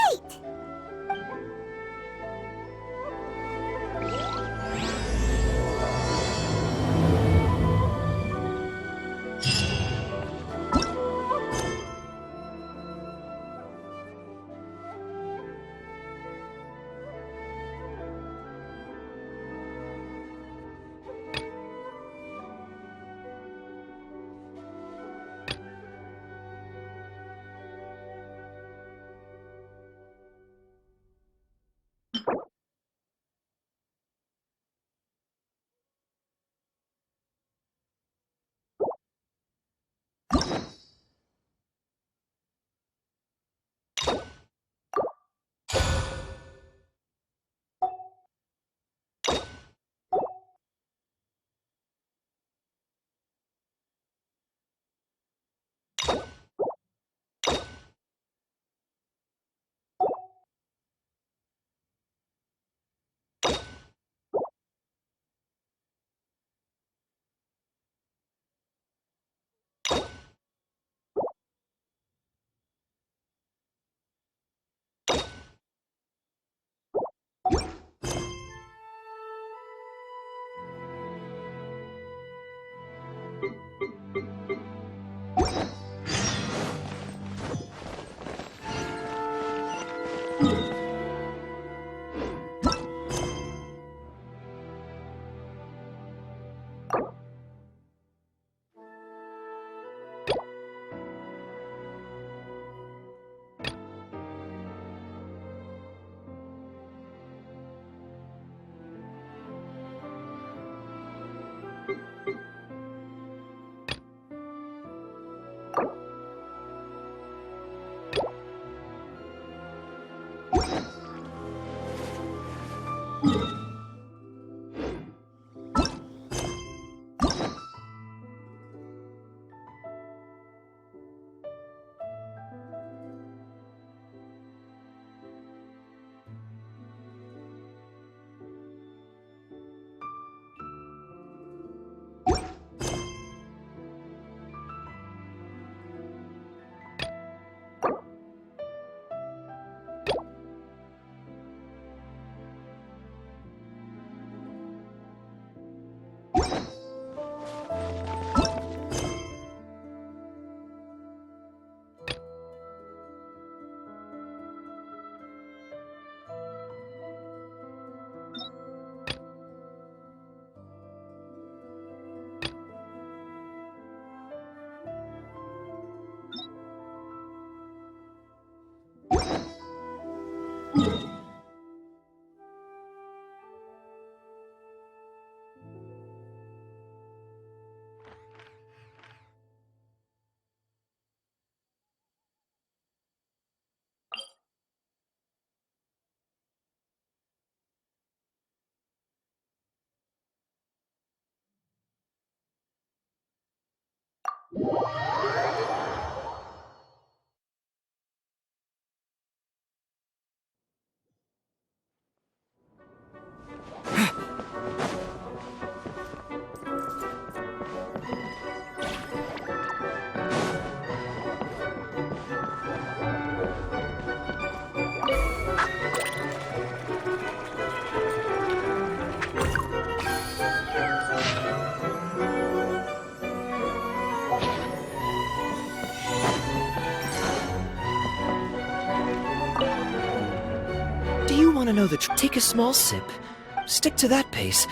know the Take a small sip. Stick to that pace.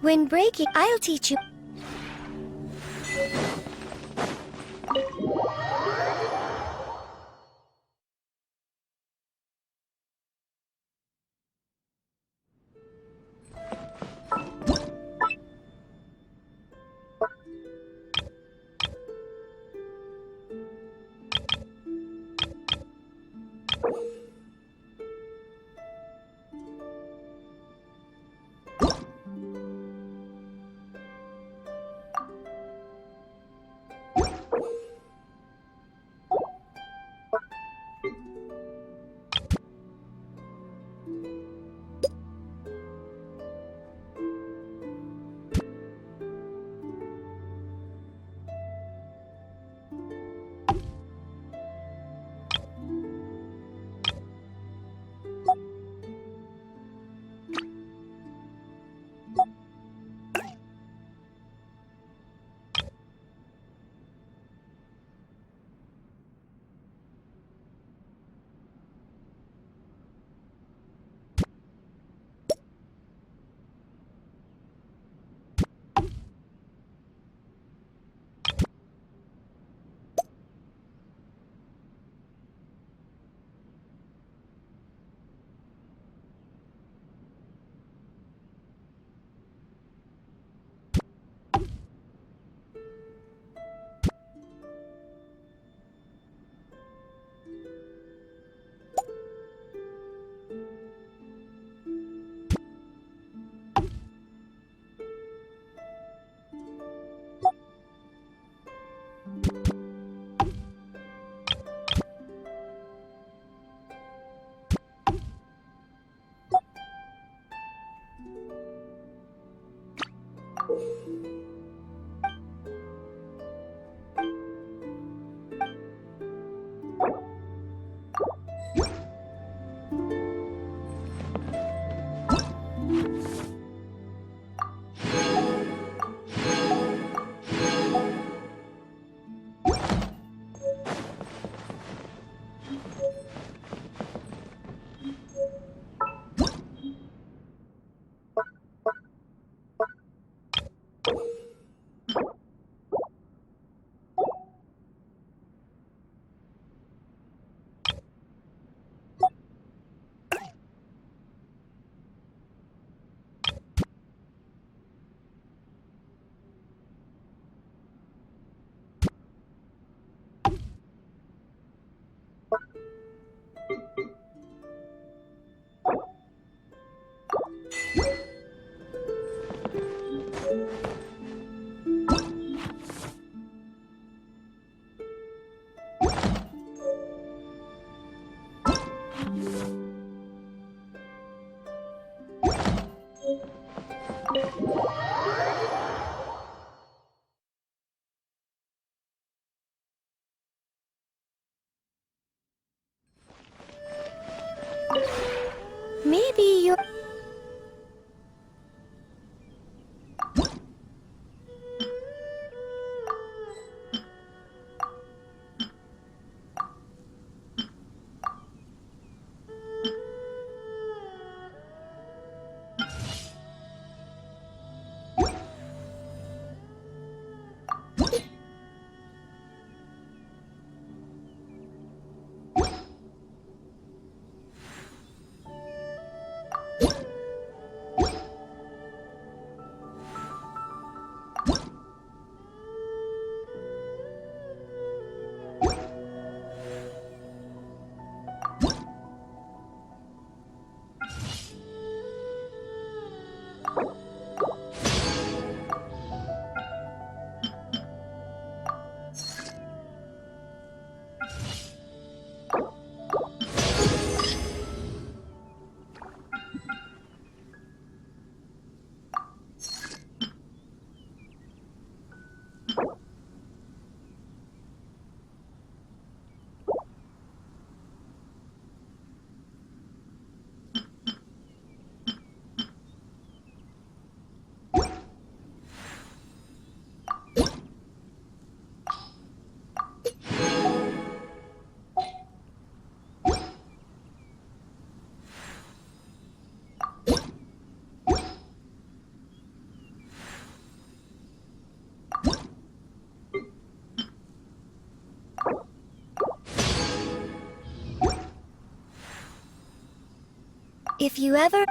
When breaking, I'll teach you. If you ever...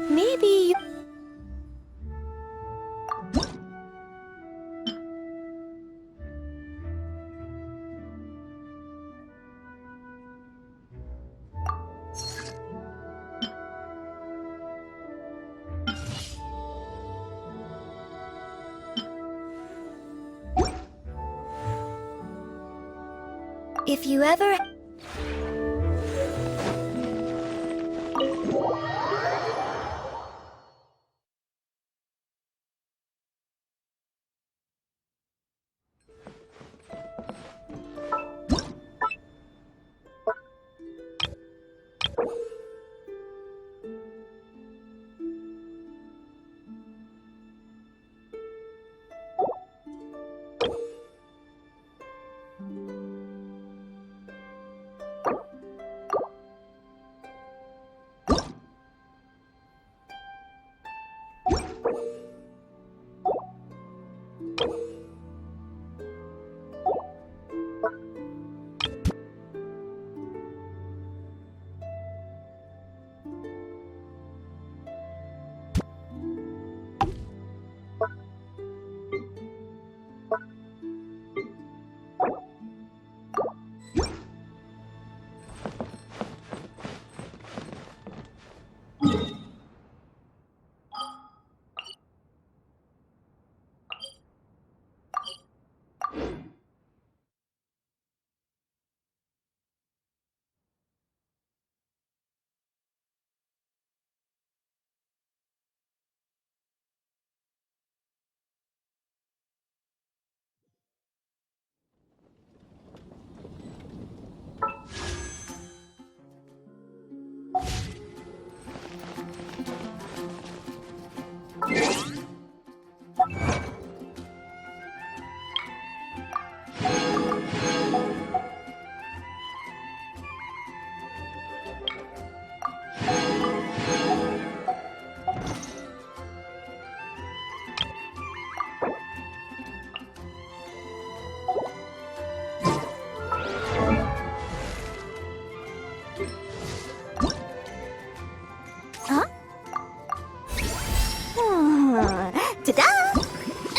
Maybe you... If you ever... Huh? Ta-da!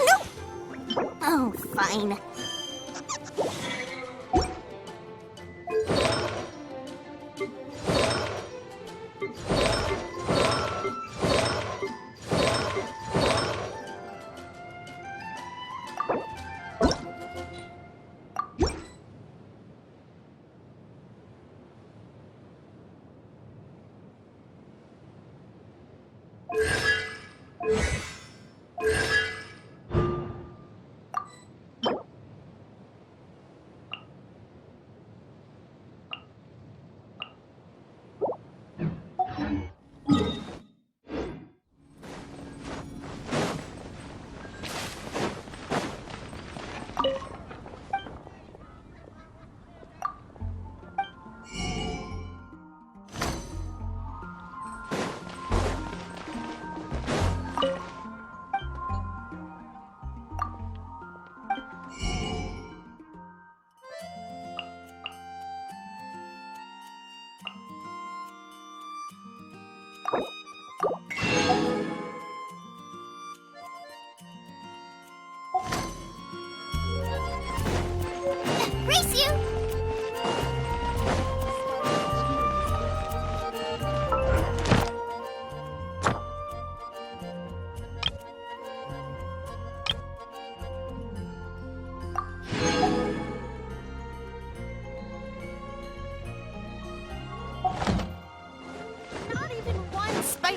No! Oh, fine. Race you!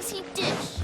messy dish.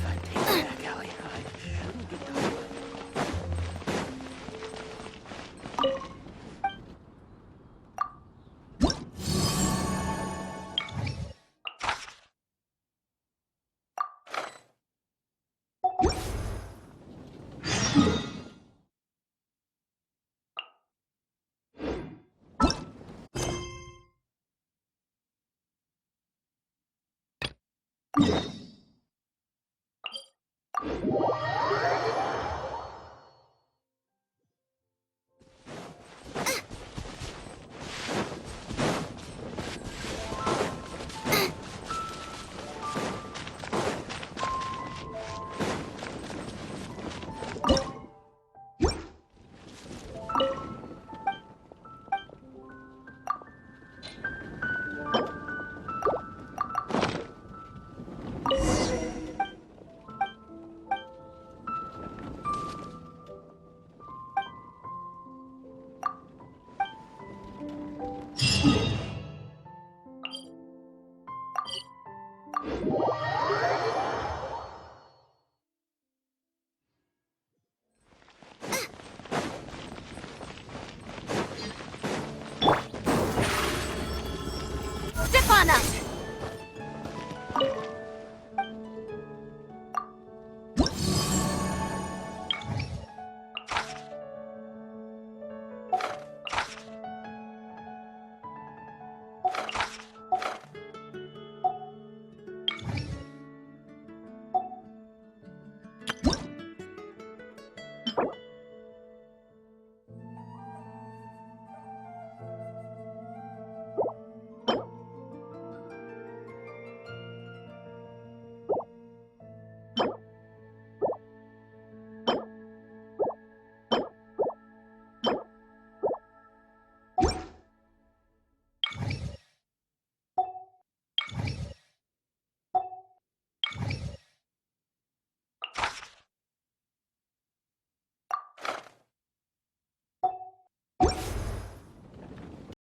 Step on us!